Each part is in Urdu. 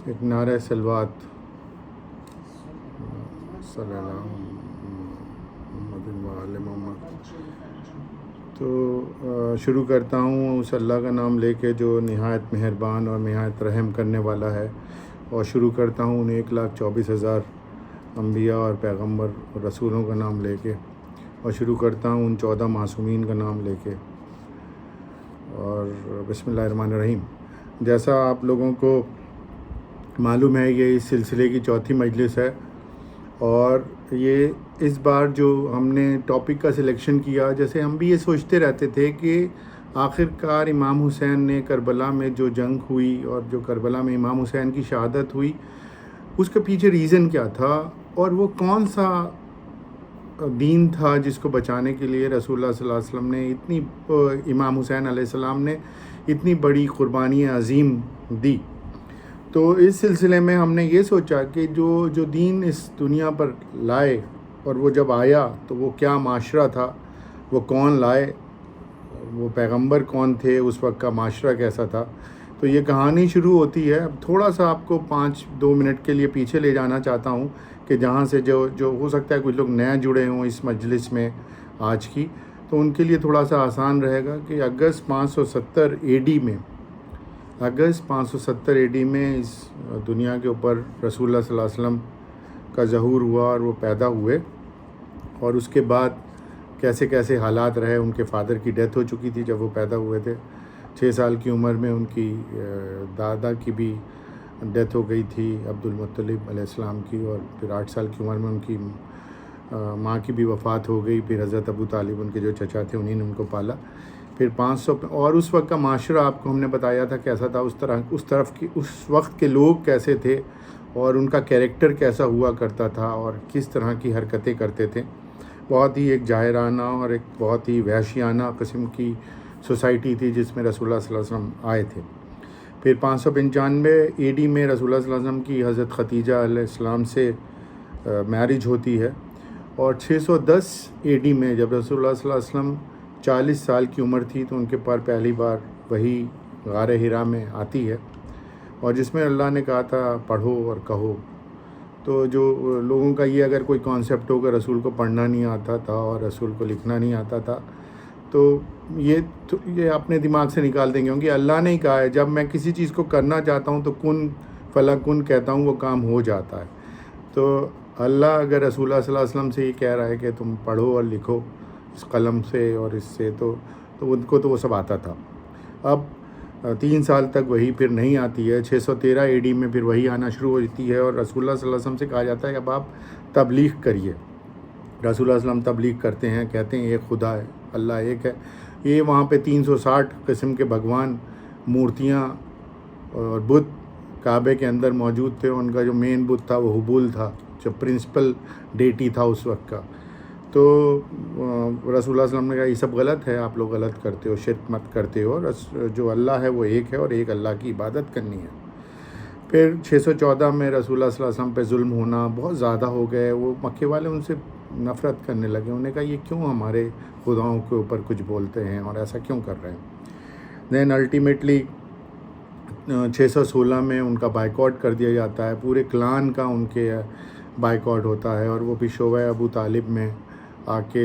ایک نعرہ سلوات صلی اللہ محمد محمد. تو شروع کرتا ہوں اس اللہ کا نام لے کے جو نہایت مہربان اور نہایت رحم کرنے والا ہے، اور شروع کرتا ہوں ان 1,24,000 انبیاء اور پیغمبر اور رسولوں کا نام لے کے، اور شروع کرتا ہوں ان 14 معصومین کا نام لے کے. اور بسم اللہ الرحمن الرحیم. جیسا آپ لوگوں کو معلوم ہے یہ اس سلسلے کی چوتھی مجلس ہے، اور یہ اس بار جو ہم نے ٹاپک کا سلیکشن کیا، جیسے ہم بھی یہ سوچتے رہتے تھے کہ آخر کار امام حسین نے کربلا میں جو جنگ ہوئی اور جو کربلا میں امام حسین کی شہادت ہوئی، اس کے پیچھے ریزن کیا تھا، اور وہ کون سا دین تھا جس کو بچانے کے لیے رسول اللہ صلی اللہ علیہ وسلم نے امام حسین علیہ السلام نے اتنی بڑی قربانی عظیم دی. تو اس سلسلے میں ہم نے یہ سوچا کہ جو دین اس دنیا پر لائے، اور وہ جب آیا تو وہ کیا معاشرہ تھا، وہ کون لائے، وہ پیغمبر کون تھے، اس وقت کا معاشرہ کیسا تھا. تو یہ کہانی شروع ہوتی ہے. اب تھوڑا سا آپ کو 2 منٹ کے لیے پیچھے لے جانا چاہتا ہوں کہ جہاں سے جو ہو سکتا ہے کچھ لوگ نئے جڑے ہوں اس مجلس میں آج کی، تو ان کے لیے تھوڑا سا آسان رہے گا کہ اگست 570 اے ڈی میں اس دنیا کے اوپر رسول اللہ صلی اللہ علیہ وسلم کا ظہور ہوا اور وہ پیدا ہوئے. اور اس کے بعد کیسے کیسے حالات رہے. ان کے فادر کی ڈیتھ ہو چکی تھی جب وہ پیدا ہوئے تھے. 6 سال کی عمر میں ان کی دادا کی بھی ڈیتھ ہو گئی تھی، عبد المطلب علیہ السلام کی، اور پھر 8 سال کی عمر میں ان کی ماں کی بھی وفات ہو گئی. پھر حضرت ابو طالب ان کے جو چچا تھے انہی نے ان کو پالا. پھر 500 اور اس وقت کا معاشرہ آپ کو ہم نے بتایا تھا کیسا تھا. اس وقت کے لوگ کیسے تھے اور ان کا کیریکٹر کیسا ہوا کرتا تھا اور کس طرح کی حرکتیں کرتے تھے. بہت ہی ایک جاہرانہ اور ایک بہت ہی وحشیانہ قسم کی سوسائٹی تھی جس میں رسول اللہ صلی اللہ علیہ وسلم آئے تھے. پھر 595 اے ڈی میں رسول اللہ صلی اللہ علیہ وسلم کی حضرت خدیجہ علیہ السلام سے میرج ہوتی ہے. اور 610 اے ڈی میں جب رسول اللہ صلی اللہ علیہ وسلم 40 سال کی عمر تھی تو ان کے پاس پہلی بار وحی غار حرا میں آتی ہے، اور جس میں اللہ نے کہا تھا پڑھو اور کہو. تو جو لوگوں کا یہ اگر کوئی کانسیپٹ ہو کہ رسول کو پڑھنا نہیں آتا تھا اور رسول کو لکھنا نہیں آتا تھا، تو یہ اپنے دماغ سے نکال دیں گے، کیونکہ اللہ نے ہی کہا ہے جب میں کسی چیز کو کرنا چاہتا ہوں تو کن فلا کن کہتا ہوں وہ کام ہو جاتا ہے. تو اللہ اگر رسول اللہ صلی اللہ علیہ وسلم سے یہ کہہ رہا ہے کہ تم پڑھو اور لکھو اس قلم سے اور اس سے، تو ان کو تو وہ سب آتا تھا. اب 3 سال تک وہی پھر نہیں آتی ہے. 613 اے ڈی میں پھر وہی آنا شروع ہوتی ہے، اور رسول اللہ صلی اللہ علیہ وسلم سے کہا جاتا ہے کہ اب آپ تبلیغ کریے. رسول اللہ صلی اللہ علیہ وسلم تبلیغ کرتے ہیں، کہتے ہیں ایک خدا ہے، اللہ ایک ہے. یہ وہاں پہ 360 قسم کے بھگوان، مورتیاں اور بت کعبے کے اندر موجود تھے. ان کا جو مین بت تھا وہ حبول تھا، جو پرنسپل ڈیٹی تھا اس وقت کا. تو رسول اللہ صلی اللہ علیہ وسلم نے کہا یہ سب غلط ہے، آپ لوگ غلط کرتے ہو، شرک مت کرتے ہو، جو اللہ ہے وہ ایک ہے اور ایک اللہ کی عبادت کرنی ہے. پھر 614 میں رسول اللہ صلی اللہ علیہ وسلم پہ ظلم ہونا بہت زیادہ ہو گئے. وہ مکے والے ان سے نفرت کرنے لگے. انہوں نے کہا یہ کیوں ہمارے خداؤں کے اوپر کچھ بولتے ہیں اور ایسا کیوں کر رہے ہیں. دین الٹیمیٹلی 616 میں ان کا بائیکاٹ کر دیا جاتا ہے. پورے کلان کا ان کے بائیکاٹ ہوتا ہے، اور وہ بھی شعبہ ابو طالب میں آ کے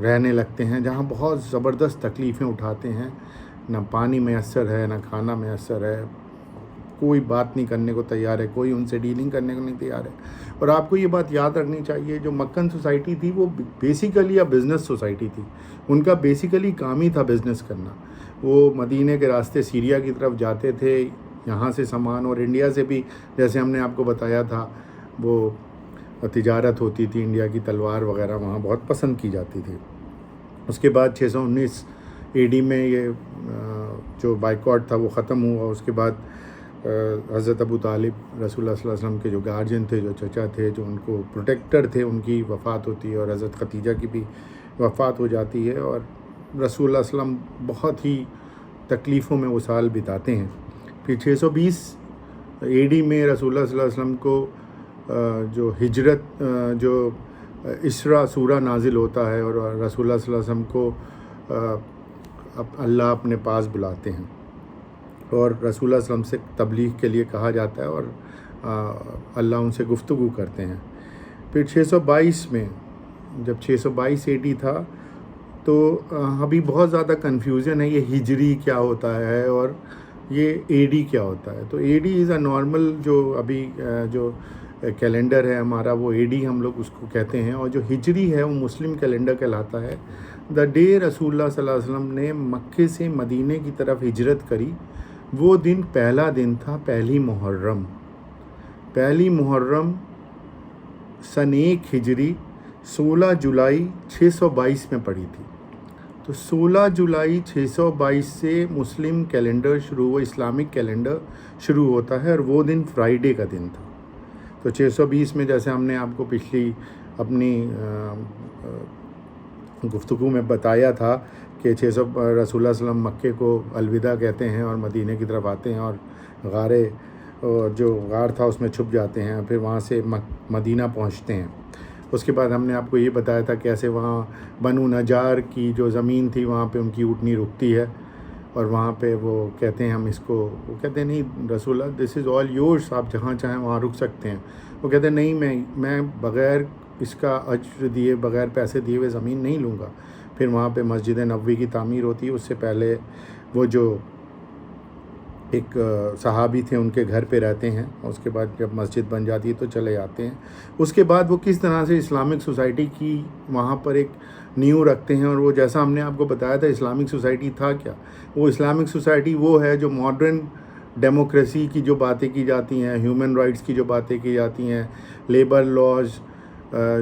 رہنے لگتے ہیں، جہاں بہت زبردست تکلیفیں اٹھاتے ہیں. نہ پانی میسر ہے، نہ کھانا میسر ہے، کوئی بات نہیں کرنے کو تیار ہے، کوئی ان سے ڈیلنگ کرنے کو نہیں تیار ہے. اور آپ کو یہ بات یاد رکھنی چاہیے، جو مکن سوسائٹی تھی وہ بیسیکلی بزنس سوسائٹی تھی. ان کا بیسیکلی کام ہی تھا بزنس کرنا. وہ مدینے کے راستے سیریا کی طرف جاتے تھے، یہاں سے سامان، اور انڈیا سے بھی جیسے ہم نے آپ کو بتایا تھا وہ تجارت ہوتی تھی. انڈیا کی تلوار وغیرہ وہاں بہت پسند کی جاتی تھی. اس کے بعد 619 اے ڈی میں یہ جو بائیکاٹ تھا وہ ختم ہوا. اس کے بعد حضرت ابو طالب رسول اللہ صلی اللہ علیہ وسلم کے جو گارجین تھے، جو چچا تھے، جو ان کو پروٹیکٹر تھے، ان کی وفات ہوتی ہے، اور حضرت خدیجہ کی بھی وفات ہو جاتی ہے. اور رسول اللہ صلی اللہ علیہ وسلم بہت ہی تکلیفوں میں وہ سال بتاتے ہیں. پھر 620 اے ڈی میں رسول اللہ صلی اللہ علیہ وسلم کو جو ہجرت جو اسرا سورہ نازل ہوتا ہے، اور رسول اللہ صلی اللہ علیہ وسلم کو اللہ اپنے پاس بلاتے ہیں. اور رسول اللہ صلی اللہ علیہ وسلم سے تبلیغ کے لیے کہا جاتا ہے اور اللہ ان سے گفتگو کرتے ہیں۔ پھر 622 میں جب 622 AD تھا تو ابھی بہت زیادہ کنفیوژن ہے، یہ ہجری کیا ہوتا ہے اور یہ AD کیا ہوتا ہے۔ تو AD از اے نارمل جو ابھی جو کیلنڈر ہے ہمارا، وہ AD ہم لوگ اس کو کہتے ہیں، اور جو ہجری ہے وہ مسلم کیلنڈر کہلاتا ہے۔ دا ڈے رسول اللہ صلی اللہ علیہ وسلم نے مکے سے مدینے کی طرف ہجرت کری، وہ دن پہلا دن تھا پہلی محرم۔ پہلی محرم سن 1 ہجری 16 جولائی 622 میں پڑی تھی۔ تو 16 جولائی 622 سے مسلم کیلنڈر شروع ہوا، اسلامک کیلنڈر شروع ہوتا ہے، اور وہ دن فرائیڈے کا دن تھا۔ تو 620 میں جیسے ہم نے آپ کو پچھلی اپنی گفتگو میں بتایا تھا کہ رسول اللہ صلی اللہ علیہ وسلم مکے کو الوداع کہتے ہیں اور مدینے کی طرف آتے ہیں، اور جو غار تھا اس میں چھپ جاتے ہیں، پھر وہاں سے مدینہ پہنچتے ہیں۔ اس کے بعد ہم نے آپ کو یہ بتایا تھا کیسے وہاں بنو نجار کی جو زمین تھی وہاں پہ ان کی اونٹنی رکتی ہے، اور وہاں پہ وہ کہتے ہیں وہ کہتے ہیں نہیں رسول اللہ دس از آل یورس، آپ جہاں چاہیں وہاں رک سکتے ہیں۔ وہ کہتے ہیں نہیں میں بغیر اس کا اجر دیے، بغیر پیسے دیے ہوئے زمین نہیں لوں گا۔ پھر وہاں پہ مسجد نبوی کی تعمیر ہوتی ہے، اس سے پہلے وہ جو ایک صحابی تھے ان کے گھر پہ رہتے ہیں، اس کے بعد جب مسجد بن جاتی ہے تو چلے جاتے ہیں۔ اس کے بعد وہ کس طرح سے اسلامک سوسائٹی کی وہاں پر ایک نیو رکھتے ہیں، اور وہ جیسا ہم نے آپ کو بتایا تھا اسلامک سوسائٹی تھا کیا، وہ اسلامک سوسائٹی وہ ہے جو ماڈرن ڈیموکریسی کی جو باتیں کی جاتی ہیں، ہیومن رائٹس کی جو باتیں کی جاتی ہیں، لیبر لاز،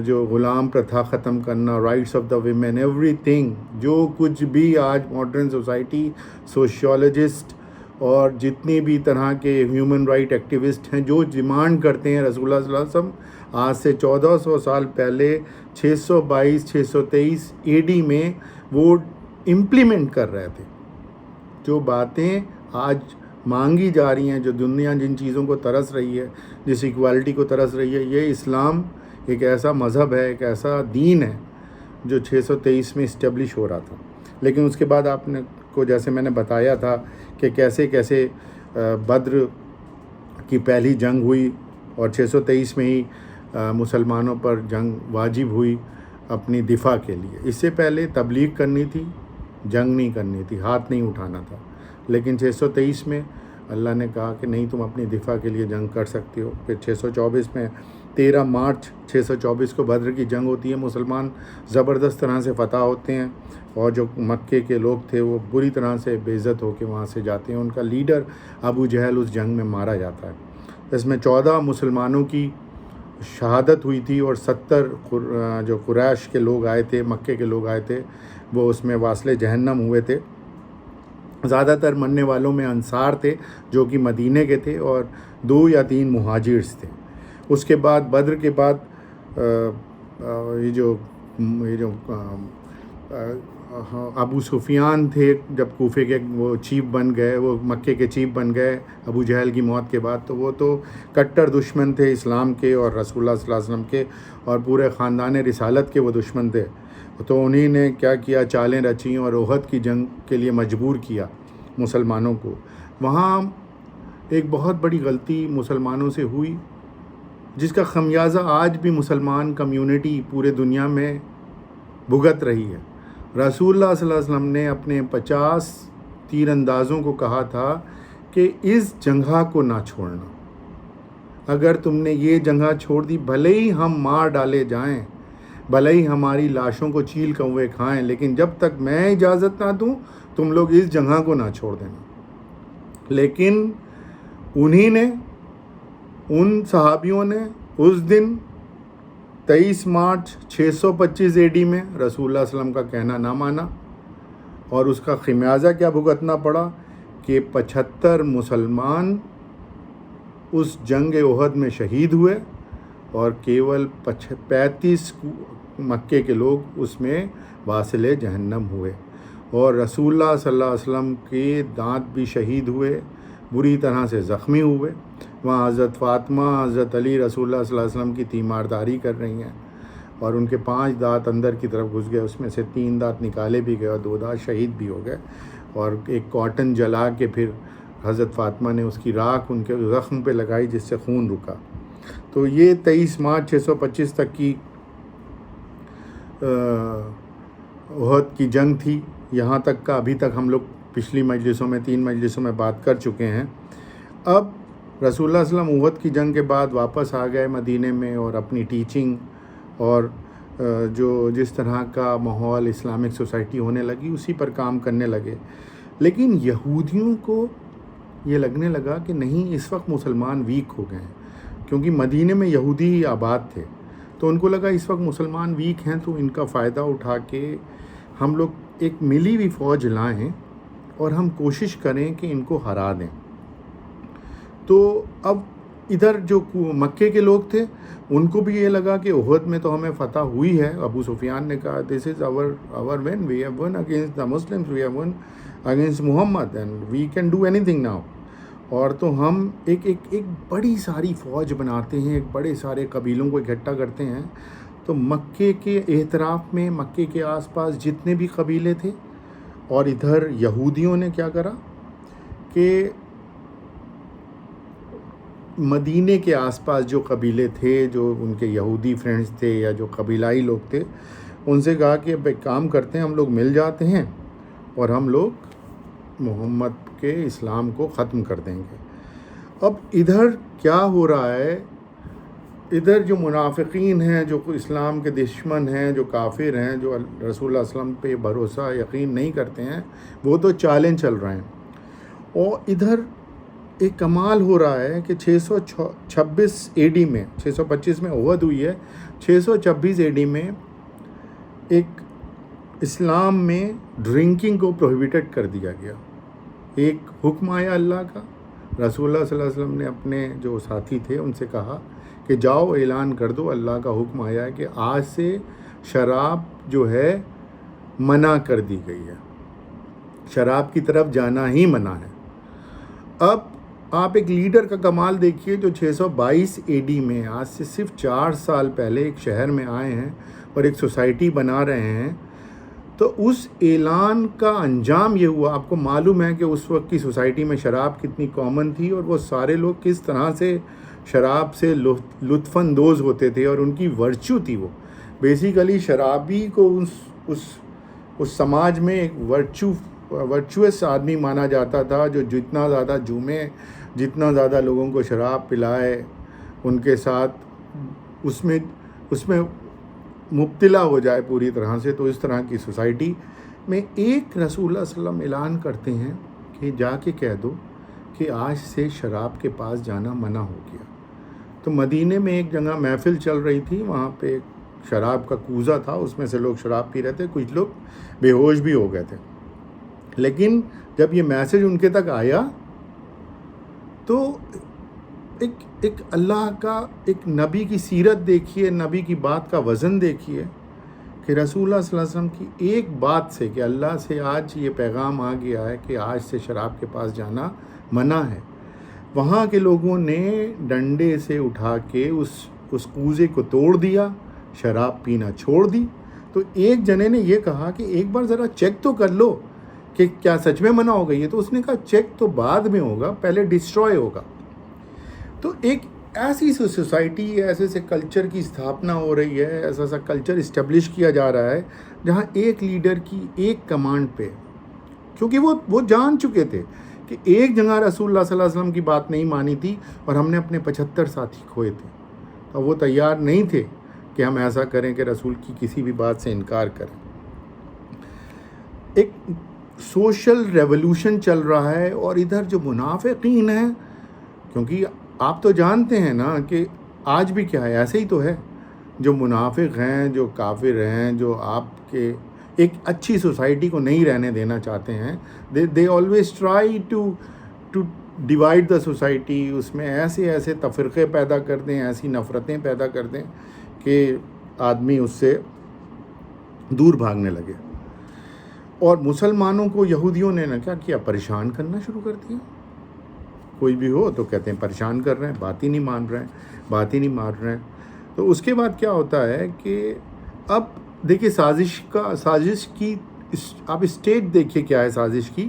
جو غلام پرتھا ختم کرنا، rights of the women, every thing, جو کچھ بھی آج ماڈرن سوسائٹی سوشیولوجسٹ اور جتنی بھی طرح کے ہیومن رائٹ ایکٹیوسٹ ہیں جو ڈیمانڈ کرتے ہیں، رسول اللہ صلی اللہ علیہ وسلم آج سے 1400 سال پہلے 623 AD میں وہ امپلیمنٹ کر رہے تھے۔ جو باتیں آج مانگی جا رہی ہیں، جو دنیا جن چیزوں کو ترس رہی ہے، جس ایکوالٹی کو ترس رہی ہے، یہ اسلام ایک ایسا مذہب ہے، ایک ایسا دین ہے جو 623 میں اسٹیبلش ہو رہا تھا۔ لیکن اس کے بعد آپ نے کو جیسے میں نے بتایا تھا کہ کیسے بدر کی پہلی جنگ ہوئی، اور 623 میں ہی مسلمانوں پر جنگ واجب ہوئی اپنی دفاع کے لیے۔ اس سے پہلے تبلیغ کرنی تھی، جنگ نہیں کرنی تھی، ہاتھ نہیں اٹھانا تھا، لیکن 623 میں اللہ نے کہا کہ نہیں تم اپنی دفاع کے لیے جنگ کر سکتے ہو۔ پھر 624 میں 13 مارچ 624 کو بدر کی جنگ ہوتی ہے، مسلمان زبردست طرح سے فتح ہوتے ہیں، اور جو مکے کے لوگ تھے وہ بری طرح سے بے عزت ہو کے وہاں سے جاتے ہیں۔ ان کا لیڈر ابو جہل اس جنگ میں مارا جاتا ہے۔ اس میں 14 مسلمانوں کی شہادت ہوئی تھی، اور 70 جو قریش کے لوگ آئے تھے، مکے کے لوگ آئے تھے، وہ اس میں واصل جہنم ہوئے تھے۔ زیادہ تر مرنے والوں میں انصار تھے جو کہ مدینے کے تھے، اور 2 یا 3 مہاجرز تھے۔ اس کے بعد بدر کے بعد یہ جو ابو سفیان تھے، جب کوفے کے وہ چیف بن گئے، وہ مکے کے چیف بن گئے ابو جہل کی موت کے بعد، تو وہ تو کٹر دشمن تھے اسلام کے اور رسول اللہ صلی اللہ علیہ وسلم کے، اور پورے خاندان رسالت کے وہ دشمن تھے۔ تو انہی نے کیا کیا، چالیں رچیں اور احد کی جنگ کے لیے مجبور کیا مسلمانوں کو۔ وہاں ایک بہت بڑی غلطی مسلمانوں سے ہوئی، جس کا خمیازہ آج بھی مسلمان کمیونٹی پورے دنیا میں بھگت رہی ہے۔ رسول اللہ صلی اللہ علیہ وسلم نے اپنے 50 تیر اندازوں کو کہا تھا کہ اس جگہ کو نہ چھوڑنا، اگر تم نے یہ جگہ چھوڑ دی، بھلے ہی ہم مار ڈالے جائیں، بھلے ہی ہماری لاشوں کو چیل کوے کھائیں، لیکن جب تک میں اجازت نہ دوں تم لوگ اس جگہ کو نہ چھوڑ دینا۔ لیکن انہی نے، ان صحابیوں نے اس دن 23 مارچ 625 AD میں رسول اللہ صلی اللہ علیہ وسلم کا کہنا نہ مانا، اور اس کا خمیازہ کیا بھگتنا پڑا کہ 75 مسلمان اس جنگ احد میں شہید ہوئے، اور کیول 35 مکے کے لوگ اس میں واصل جہنم ہوئے، اور رسول اللہ صلی اللہ علیہ وسلم کے دانت بھی شہید ہوئے، بری طرح سے زخمی ہوئے۔ وہاں حضرت فاطمہ، حضرت علی رسول اللہ صلی اللہ علیہ وسلم کی تیمارداری کر رہی ہیں، اور ان کے 5 دانت اندر کی طرف گھس گئے، اس میں سے 3 دانت نکالے بھی گئے اور 2 دانت شہید بھی ہو گئے، اور ایک کاٹن جلا کے پھر حضرت فاطمہ نے اس کی راکھ ان کے زخم پہ لگائی جس سے خون رکا. تو یہ 23 مارچ 625 تک کی احد کی جنگ تھی. یہاں تک کا ابھی تک ہم لوگ پچھلی مجلسوں میں 3 مجلسوں میں بات کر چکے ہیں. اب رسول اللہ صلی اللہ علیہ وسلم احد کی جنگ کے بعد واپس آ گئے مدینے میں اور اپنی ٹیچنگ اور جس طرح کا ماحول اسلامک سوسائٹی ہونے لگی اسی پر کام کرنے لگے. لیکن یہودیوں کو یہ لگنے لگا کہ نہیں، اس وقت مسلمان ویک ہو گئے ہیں، کیونکہ مدینے میں یہودی ہی آباد تھے. تو ان کو لگا اس وقت مسلمان ویک ہیں تو ان کا فائدہ اٹھا کے ہم لوگ ایک ملی ہوئی فوج لائیں اور ہم کوشش کریں کہ ان کو ہرا دیں. تو اب ادھر جو مکے کے لوگ تھے ان کو بھی یہ لگا کہ احد میں تو ہمیں فتح ہوئی ہے. ابو سفیان نے کہا دس از our win, we have won against the Muslims, we have won against Muhammad and we can do anything now. اور تو ہم ایک بڑی ساری فوج بناتے ہیں، ایک بڑے سارے قبیلوں کو اکٹھا کرتے ہیں. تو مکے کے اعتراف میں مکے کے آس پاس جتنے بھی قبیلے تھے اور ادھر یہودیوں نے کیا کرا کہ مدینے کے آس پاس جو قبیلے تھے، جو ان کے یہودی فرینڈز تھے یا جو قبیلائی لوگ تھے، ان سے کہا کہ اب ایک کام کرتے ہیں، ہم لوگ مل جاتے ہیں اور ہم لوگ محمد کے اسلام کو ختم کر دیں گے. اب ادھر کیا ہو رہا ہے، ادھر جو منافقین ہیں، جو اسلام کے دشمن ہیں، جو کافر ہیں، جو رسول اللہ صلی اللہ علیہ وسلم پہ بھروسہ یقین نہیں کرتے ہیں، وہ تو چالیں چل رہے ہیں. اور ادھر ایک کمال ہو رہا ہے کہ 626 AD میں، 625 میں احد ہوئی ہے، 626 AD میں ایک اسلام میں ڈرنکنگ کو پروہیبٹڈ کر دیا گیا. ایک حکم آیا اللہ کا. رسول اللہ صلی اللہ علیہ وسلم نے اپنے جو ساتھی تھے ان سے کہا کہ جاؤ اعلان کر دو، اللہ کا حکم آیا ہے کہ آج سے شراب جو ہے منع کر دی گئی ہے، شراب کی طرف جانا ہی منع ہے. اب آپ ایک لیڈر کا کمال دیکھیے جو 622 AD میں آج سے صرف 4 سال پہلے ایک شہر میں آئے ہیں اور ایک سوسائٹی بنا رہے ہیں. تو اس اعلان کا انجام یہ ہوا. آپ کو معلوم ہے کہ اس وقت کی سوسائٹی میں شراب کتنی کامن تھی اور وہ سارے لوگ کس طرح سے شراب سے لطف اندوز ہوتے تھے اور ان کی ورچو تھی. وہ بیسیکلی شرابی کو اس سماج میں ایک ورچوئس آدمی مانا جاتا تھا، جو جتنا زیادہ جھومے، جتنا زیادہ لوگوں کو شراب پلائے، ان کے ساتھ اس میں مبتلا ہو جائے پوری طرح سے. تو اس طرح کی سوسائٹی میں ایک رسول اللہ صلی اللہ علیہ وسلم اعلان کرتے ہیں کہ جا کے کہہ دو کہ آج سے شراب کے پاس جانا منع ہو گیا. تو مدینے میں ایک جگہ محفل چل رہی تھی، وہاں پہ ایک شراب کا کوزہ تھا، اس میں سے لوگ شراب پی رہے تھے، کچھ لوگ بے ہوش بھی ہو گئے تھے. لیکن جب یہ میسج ان کے تک آیا تو ایک اللہ کا، ایک نبی کی سیرت دیکھیے، نبی کی بات کا وزن دیکھیے کہ رسول اللہ صلی اللہ علیہ وسلم کی ایک بات سے کہ اللہ سے آج یہ پیغام آ گیا ہے کہ آج سے شراب کے پاس جانا منع ہے. وہاں کے لوگوں نے ڈنڈے سے اٹھا کے اس کوزے کو توڑ دیا، شراب پینا چھوڑ دی. تو ایک جنے نے یہ کہا کہ ایک بار ذرا چیک تو کر لو کہ کیا سچ میں منع ہو گئی ہے. تو اس نے کہا چیک تو بعد میں ہوگا، پہلے ڈسٹروائے ہوگا. تو ایک ایسی سوسائٹی، ایسے سے کلچر کی استھاپنا ہو رہی ہے، ایسا سا کلچر اسٹیبلش کیا جا رہا ہے جہاں ایک لیڈر کی ایک کمانڈ پہ، کیونکہ وہ جان چکے تھے کہ ایک جگہ رسول اللہ صلی اللہ علیہ وسلم کی بات نہیں مانی تھی اور ہم نے اپنے 75 ساتھی کھوئے تھے. تو وہ تیار نہیں تھے کہ ہم ایسا کریں کہ رسول کی کسی بھی بات سے انکار کریں. ایک سوشل ریولوشن چل رہا ہے اور ادھر جو منافقین ہیں، کیونکہ آپ تو جانتے ہیں نا کہ آج بھی کیا ہے، ایسے ہی تو ہے. جو منافق ہیں، جو کافر ہیں، جو آپ کے ایک اچھی سوسائٹی کو نہیں رہنے دینا چاہتے ہیں، they always try to divide the society. اس میں ایسے تفرقے پیدا کر دیں، ایسی نفرتیں پیدا کر دیں کہ آدمی اس سے دور بھاگنے لگے. اور مسلمانوں کو یہودیوں نے کیا کیا، پریشان کرنا شروع کر دیا. کوئی بھی ہو تو کہتے ہیں پریشان کر رہے ہیں، بات ہی نہیں مان رہے ہیں، بات ہی نہیں مان رہے ہیں. تو اس کے بعد کیا ہوتا ہے کہ اب دیکھیے سازش کی آپ اسٹیج دیکھیے کیا ہے سازش کی،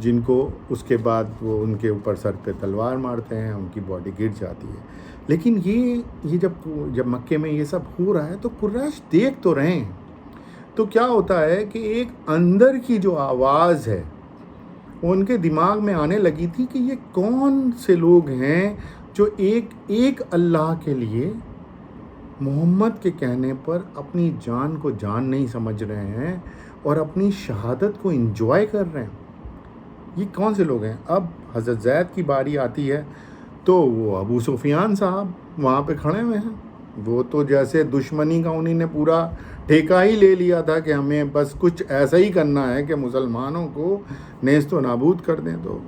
جن کو اس کے بعد وہ ان کے اوپر سر پہ تلوار مارتے ہیں، ان کی باڈی گر جاتی ہے۔ لیکن یہ جب مکے میں یہ سب ہو رہا ہے تو قریش دیکھ تو رہے ہیں، تو کیا ہوتا ہے کہ ایک اندر کی جو آواز ہے وہ ان کے دماغ میں آنے لگی تھی کہ یہ کون سے لوگ ہیں جو ایک اللہ کے لیے محمد کے کہنے پر اپنی جان کو جان نہیں سمجھ رہے ہیں اور اپنی شہادت کو انجوائے کر رہے ہیں۔ یہ کون سے لوگ ہیں؟ اب حضرت زید کی باری آتی ہے تو وہ ابو سفیان صاحب وہاں پہ کھڑے ہوئے ہیں۔ وہ تو جیسے دشمنی کا انہیں نے پورا ٹھیکہ ہی لے لیا تھا کہ ہمیں بس کچھ ایسا ہی کرنا ہے کہ مسلمانوں کو نیست و نابود کر دیں۔ تو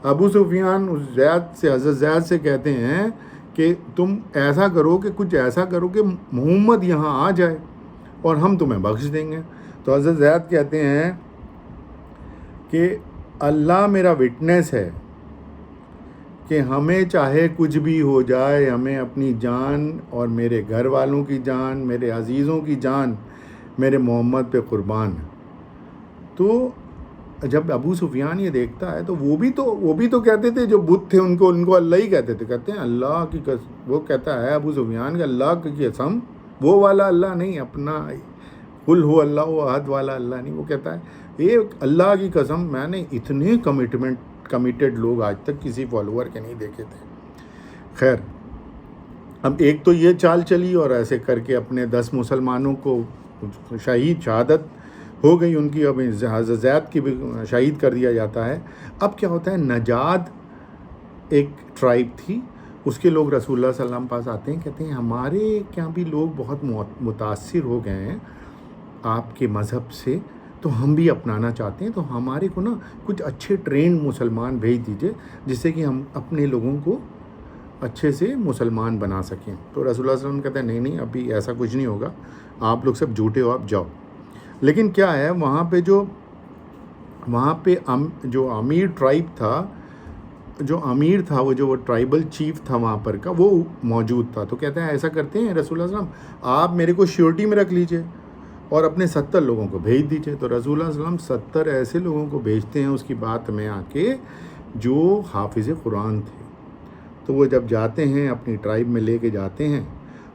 ابو سفیان حضرت زید سے کہتے ہیں کہ تم ایسا کرو کہ کچھ ایسا کرو کہ محمد یہاں آ جائے اور ہم تمہیں بخش دیں گے۔ تو حضرت زید کہتے ہیں کہ اللہ میرا وٹنس ہے کہ ہمیں چاہے کچھ بھی ہو جائے، ہمیں اپنی جان اور میرے گھر والوں کی جان، میرے عزیزوں کی جان میرے محمد پہ قربان ہے۔ تو جب ابو سفیان یہ دیکھتا ہے تو وہ بھی تو کہتے تھے، جو بت تھے ان کو اللہ ہی کہتے تھے، کہتے ہیں اللہ کی قسم، وہ کہتا ہے ابو سفیان کہ اللہ کی قسم وہ والا اللہ نہیں، اپنا قل هو اللہ احد والا اللہ نہیں، وہ کہتا ہے یہ اللہ کی قسم میں نے اتنے کمیٹڈ لوگ آج تک کسی فالوور کے نہیں دیکھے تھے۔ خیر، اب ایک تو یہ چال چلی اور ایسے کر کے اپنے 10 مسلمانوں کو شہادت ہو گئی ان کی، اب حضرت زید کی بھی شہید کر دیا جاتا ہے۔ اب کیا ہوتا ہے، نجاد ایک ٹرائب تھی، اس کے لوگ رسول اللہ صلی اللہ علیہ وسلم پاس آتے ہیں، کہتے ہیں ہمارے کیا بھی لوگ بہت متاثر ہو گئے ہیں آپ کے مذہب سے، تو ہم بھی اپنانا چاہتے ہیں، تو ہمارے کو نا کچھ اچھے ٹرینڈ مسلمان بھیج دیجئے جس سے کہ ہم اپنے لوگوں کو اچھے سے مسلمان بنا سکیں۔ تو رسول اللہ صلی اللہ علیہ وسلم کہتے ہیں نہیں ابھی ایسا کچھ نہیں ہوگا، آپ لوگ سب جھوٹے ہو، آپ جاؤ۔ لیکن کیا ہے، وہاں پہ جو امیر ٹرائب تھا، وہ ٹرائبل چیف تھا وہاں پر کا، وہ موجود تھا۔ تو کہتے ہیں ایسا کرتے ہیں رسول اللہ صلی اللہ علیہ وسلم، آپ میرے کو شیورٹی میں رکھ لیجئے اور اپنے 70 لوگوں کو بھیج دیجئے۔ تو رسول اللہ صلی اللہ علیہ وسلم 70 ایسے لوگوں کو بھیجتے ہیں اس کی بات میں آ کے جو حافظ قرآن تھے۔ تو وہ جب جاتے ہیں اپنی ٹرائب میں لے کے جاتے ہیں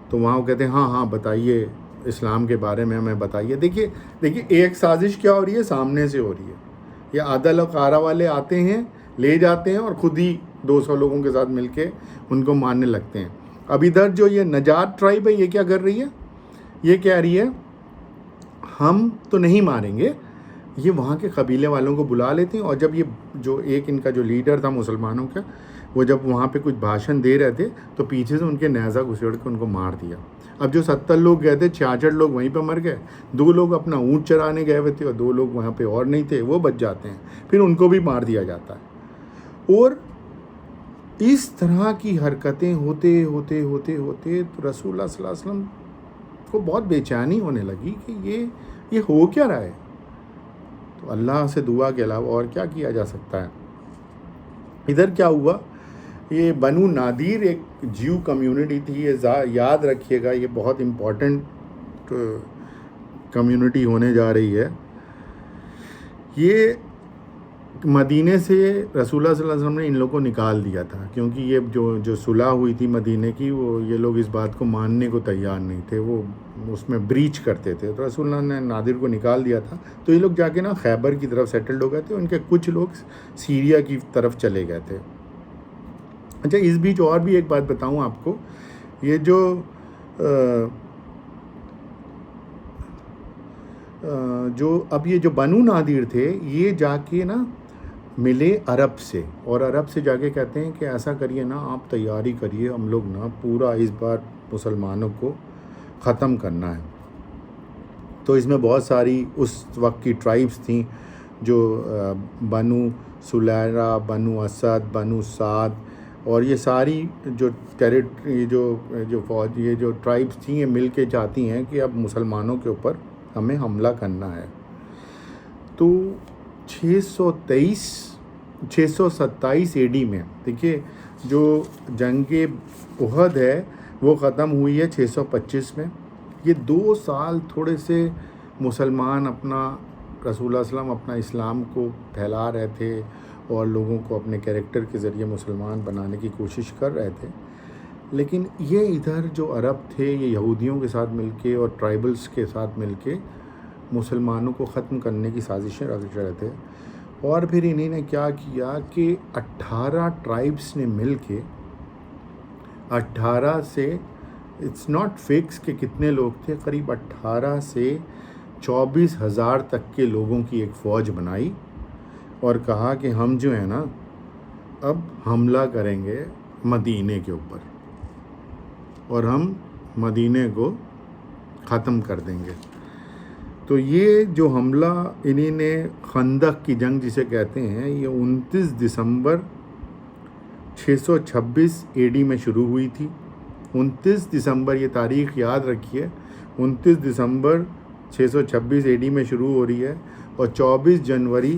تو وہاں وہ کہتے ہیں ہاں بتائیے اسلام کے بارے میں ہمیں بتائیے۔ دیکھیے ایک سازش کیا ہو رہی ہے، سامنے سے ہو رہی ہے۔ یہ عدل و قارہ والے آتے ہیں، لے جاتے ہیں اور خود ہی 200 لوگوں کے ساتھ مل کے ان کو مارنے لگتے ہیں۔ اب ادھر جو یہ نجات ٹرائب ہے یہ کیا کر رہی ہے، یہ کہہ رہی ہے ہم تو نہیں ماریں گے، یہ وہاں کے قبیلے والوں کو بلا لیتے ہیں۔ اور جب یہ جو ایک ان کا جو لیڈر تھا مسلمانوں کا، وہ جب وہاں پہ کچھ بھاشن دے رہے تھے تو پیچھے سے ان کے نیزہ گھسیڑ کے ان کو مار دیا۔ اب جو 70 لوگ گئے تھے، 66 لوگ وہیں پہ مر گئے، 2 لوگ اپنا اونٹ چرانے گئے ہوئے تھے اور 2 لوگ وہاں پہ اور نہیں تھے، وہ بچ جاتے ہیں، پھر ان کو بھی مار دیا جاتا ہے۔ اور اس طرح کی حرکتیں ہوتے تو رسول اللہ صلی اللہ علیہ وسلم کو بہت بے چینی ہونے لگی کہ یہ ہو کیا رہا ہے۔ تو اللہ سے دعا کے علاوہ اور کیا کیا جا سکتا ہے۔ ادھر کیا ہوا، یہ بنو نادیر ایک جیو کمیونٹی تھی، یہ یاد رکھیے گا، یہ بہت امپورٹنٹ کمیونٹی ہونے جا رہی ہے۔ یہ مدینے سے رسول اللہ صلی اللہ علیہ وسلم نے ان لوگوں کو نکال دیا تھا، کیونکہ یہ جو صلح ہوئی تھی مدینے کی، یہ لوگ اس بات کو ماننے کو تیار نہیں تھے، وہ اس میں بریچ کرتے تھے۔ تو رسول اللہ نے نادر کو نکال دیا تھا، تو یہ لوگ جا کے نا خیبر کی طرف سیٹلڈ ہو گئے تھے، ان کے کچھ لوگ سیریا کی طرف چلے گئے تھے۔ اچھا، اس بیچ اور بھی ایک بات بتاؤں آپ کو، یہ جو بنو نادر تھے، یہ جا کے نا ملے عرب سے، اور عرب سے جا کے کہتے ہیں کہ ایسا کریے نا، آپ تیاری کریے، ہم لوگ نا پورا اس بار مسلمانوں کو ختم کرنا ہے۔ تو اس میں بہت ساری اس وقت کی ٹرائبس تھیں، جو بنو سلیرہ، بنو اسد، بنو سعد، اور یہ ساری جو فوج، یہ جو ٹرائبس تھیں، یہ مل کے چاہتی ہیں کہ اب مسلمانوں کے اوپر ہمیں حملہ کرنا ہے۔ تو 627 AD میں، دیکھیے جو جنگ احد ہے وہ ختم ہوئی ہے 625 میں۔ یہ 2 سال تھوڑے سے مسلمان اپنا رسول اللہ صلی اللہ علیہ وسلم اپنا اسلام کو پھیلا رہے تھے، اور لوگوں کو اپنے کیریکٹر کے ذریعے مسلمان بنانے کی کوشش کر رہے تھے. لیکن یہ ادھر جو عرب تھے یہ یہودیوں کے ساتھ مل کے اور ٹرائبلز کے ساتھ مل کے مسلمانوں کو ختم کرنے کی سازشیں رچ رہے تھے. اور پھر انہیں نے کیا کیا کہ 18 ٹرائبس نے مل کے 18 سے اٹس ناٹ فکس کہ کتنے لوگ تھے، قریب 18 سے 24,000 تک کے لوگوں کی ایک فوج بنائی اور کہا کہ ہم جو ہے نا اب حملہ کریں گے مدینے کے اوپر اور ہم مدینے کو ختم کر دیں گے. تو یہ جو حملہ انہی نے خندق کی جنگ جسے کہتے ہیں، یہ 29 دسمبر 626 AD میں شروع ہوئی تھی. 29 دسمبر، یہ تاریخ یاد رکھیے، 29 دسمبر 626 AD میں شروع ہو رہی ہے اور 24 جنوری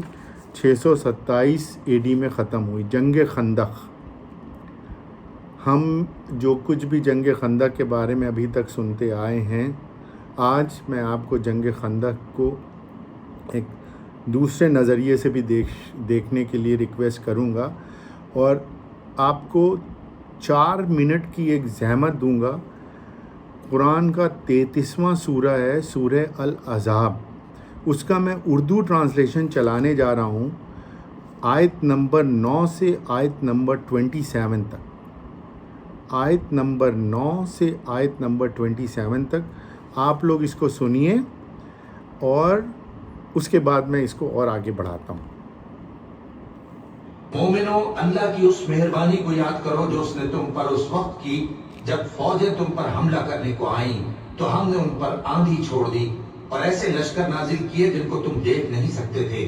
627 AD میں ختم ہوئی جنگ خندق. ہم جو کچھ بھی جنگ خندق کے بارے میں ابھی تک سنتے آئے ہیں، آج میں آپ کو جنگ خندق کو ایک دوسرے نظریے سے بھی دیکھنے کے لیے ریکویسٹ کروں گا اور آپ کو 4 منٹ کی ایک زحمت دوں گا. قرآن کا 33واں سورہ ہے، سورہ الاحزاب. اس کا میں اردو ٹرانسلیشن چلانے جا رہا ہوں آیت نمبر 9 سے آیت نمبر 27 تک. آیت نمبر 9 سے آیت نمبر 27 تک آپ لوگ اس کو سنیے اور اس کے بعد میں اس کو اور آگے بڑھاتا ہوں. مومنو، اللہ کی اس مہربانی کو یاد کرو جو اس نے تم پر اس وقت کی جب فوجیں تم پر حملہ کرنے کو آئیں تو ہم نے ان پر آندھی چھوڑ دی اور ایسے لشکر نازل کیے جن کو تم دیکھ نہیں سکتے تھے،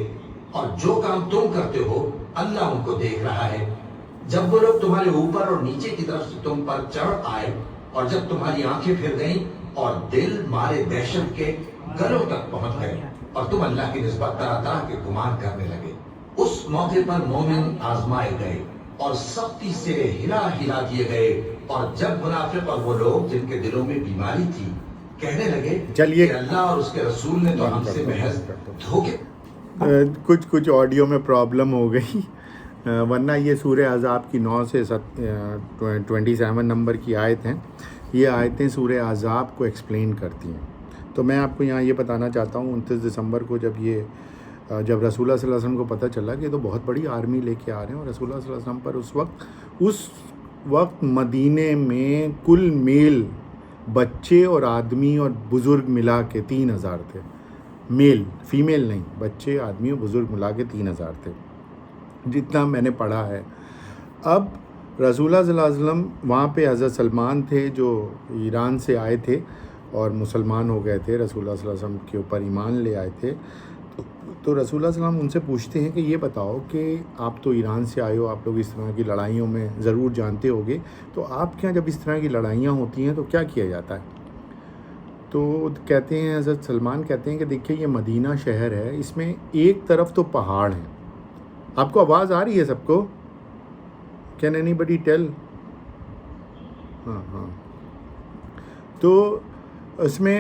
اور جو کام تم کرتے ہو اللہ ان کو دیکھ رہا ہے. جب وہ لوگ تمہارے اوپر اور نیچے کی طرف سے تم پر چڑھ آئے اور جب تمہاری آنکھیں پھر گئیں اور دل مارے دہشت کے گلوں تک پہنچ گئے اور تم اللہ کی نسبت طرح طرح کے گمان کرنے لگے، اس موقع پر مومن آزمائے گئے اور سختی سے ہلا ہلا دیے گئے. اور جب منافق اور وہ لوگ جن کے دلوں میں بیماری تھی کہنے لگے کہ اللہ اور اس کے رسول نے تو ہم سے محض دھوکے. کچھ آڈیو میں پرابلم ہو گئی، ورنہ یہ سورہ احزاب کی 9 سے 27 نمبر کی آیت ہیں. یہ آیتیں سورہ احزاب کو ایکسپلین کرتی ہیں. تو میں آپ کو یہاں یہ بتانا چاہتا ہوں 29 دسمبر کو جب رسول اللہ صلی اللہ علیہ وسلم کو پتہ چلا کہ یہ تو بہت بڑی آرمی لے کے آ رہے ہیں، اور رسول اللہ صلی اللہ علیہ وسلم پر اس وقت مدینے میں کل میل بچے اور آدمی اور بزرگ ملا کے 3,000 تھے. میل فیمیل نہیں، بچے آدمی اور بزرگ ملا کے 3,000 تھے جتنا میں نے پڑھا ہے. اب رسول اللہ صلی اللہ علیہ وسلم وہاں پہ حضرت سلمان تھے جو ایران سے آئے تھے اور مسلمان ہو گئے تھے، رسول اللہ صلی اللہ علیہ وسلم کے اوپر ایمان لے آئے تھے. تو رسول اللہ صلی اللہ علیہ وسلم ان سے پوچھتے ہیں کہ یہ بتاؤ کہ آپ تو ایران سے آئے ہو، آپ لوگ اس طرح کی لڑائیوں میں ضرور جانتے ہوگے، تو آپ کے یہاں جب اس طرح کی لڑائیاں ہوتی ہیں تو کیا کیا جاتا ہے؟ تو کہتے ہیں، حضرت سلمان کہتے ہیں کہ دیکھیے یہ مدینہ شہر ہے، اس میں ایک طرف تو پہاڑ ہیں. آپ کو آواز آ رہی ہے سب کو؟ Can anybody tell? ہاں. تو اس میں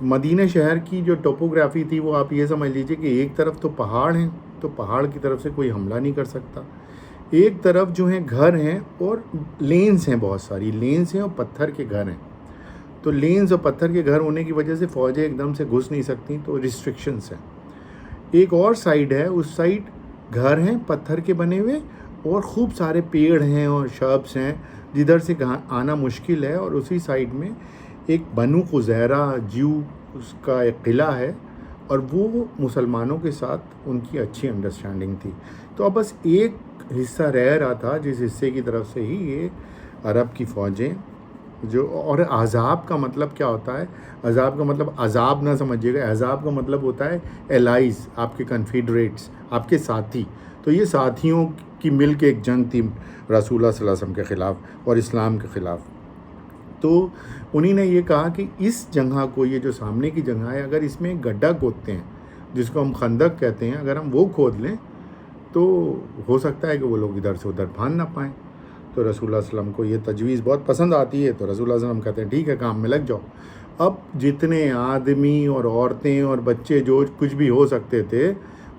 مدینہ شہر کی جو ٹوپوگرافی تھی وہ آپ یہ سمجھ لیجئے کہ ایک طرف تو پہاڑ ہیں، تو پہاڑ کی طرف سے کوئی حملہ نہیں کر سکتا. ایک طرف جو ہیں گھر ہیں اور لینز ہیں، بہت ساری لینز ہیں اور پتھر کے گھر ہیں. تو لینز اور پتھر کے گھر ہونے کی وجہ سے فوجیں ایک دم سے گھس نہیں سکتی، تو ریسٹرکشنز ہیں. ایک اور سائیڈ ہے، اس سائیڈ گھر ہیں پتھر کے بنے ہوئے اور خوب سارے پیڑ ہیں اور شربس ہیں جدھر سے آنا مشکل ہے. اور اسی سائیڈ میں ایک بنو قزیرہ اس کا ایک قلعہ ہے اور وہ مسلمانوں کے ساتھ ان کی اچھی انڈرسٹینڈنگ تھی. تو اب بس ایک حصہ رہ رہا تھا جس حصے کی طرف سے ہی یہ عرب کی فوجیں اور احزاب کا مطلب کیا ہوتا ہے؟ احزاب کا مطلب عذاب نہ سمجھیے گا، احزاب کا مطلب ہوتا ہے الائز، آپ کے کنفیڈریٹس، آپ کے ساتھی. تو یہ ساتھیوں کی مل کے ایک جنگ تھی رسول اللہ صلی اللہ علیہ وسلم کے خلاف اور اسلام کے خلاف. تو انہی نے یہ کہا کہ اس جگہ کو، یہ جو سامنے کی جگہ ہے، اگر اس میں گڈھا کھودتے ہیں جس کو ہم خندق کہتے ہیں، اگر ہم وہ کھود لیں تو ہو سکتا ہے کہ وہ لوگ ادھر سے ادھر بھاگ نہ پائیں. تو رسول اللہ صلی اللہ علیہ وسلم کو یہ تجویز بہت پسند آتی ہے، تو رسول اللہ صلی اللہ علیہ وسلم کہتے ہیں ٹھیک ہے، کام میں لگ جاؤ. اب جتنے آدمی اور عورتیں اور بچے جو کچھ بھی ہو سکتے تھے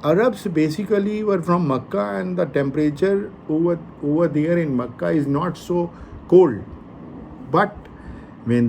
Arabs basically were from Makkah and the temperature over there in Makkah is not so cold. But when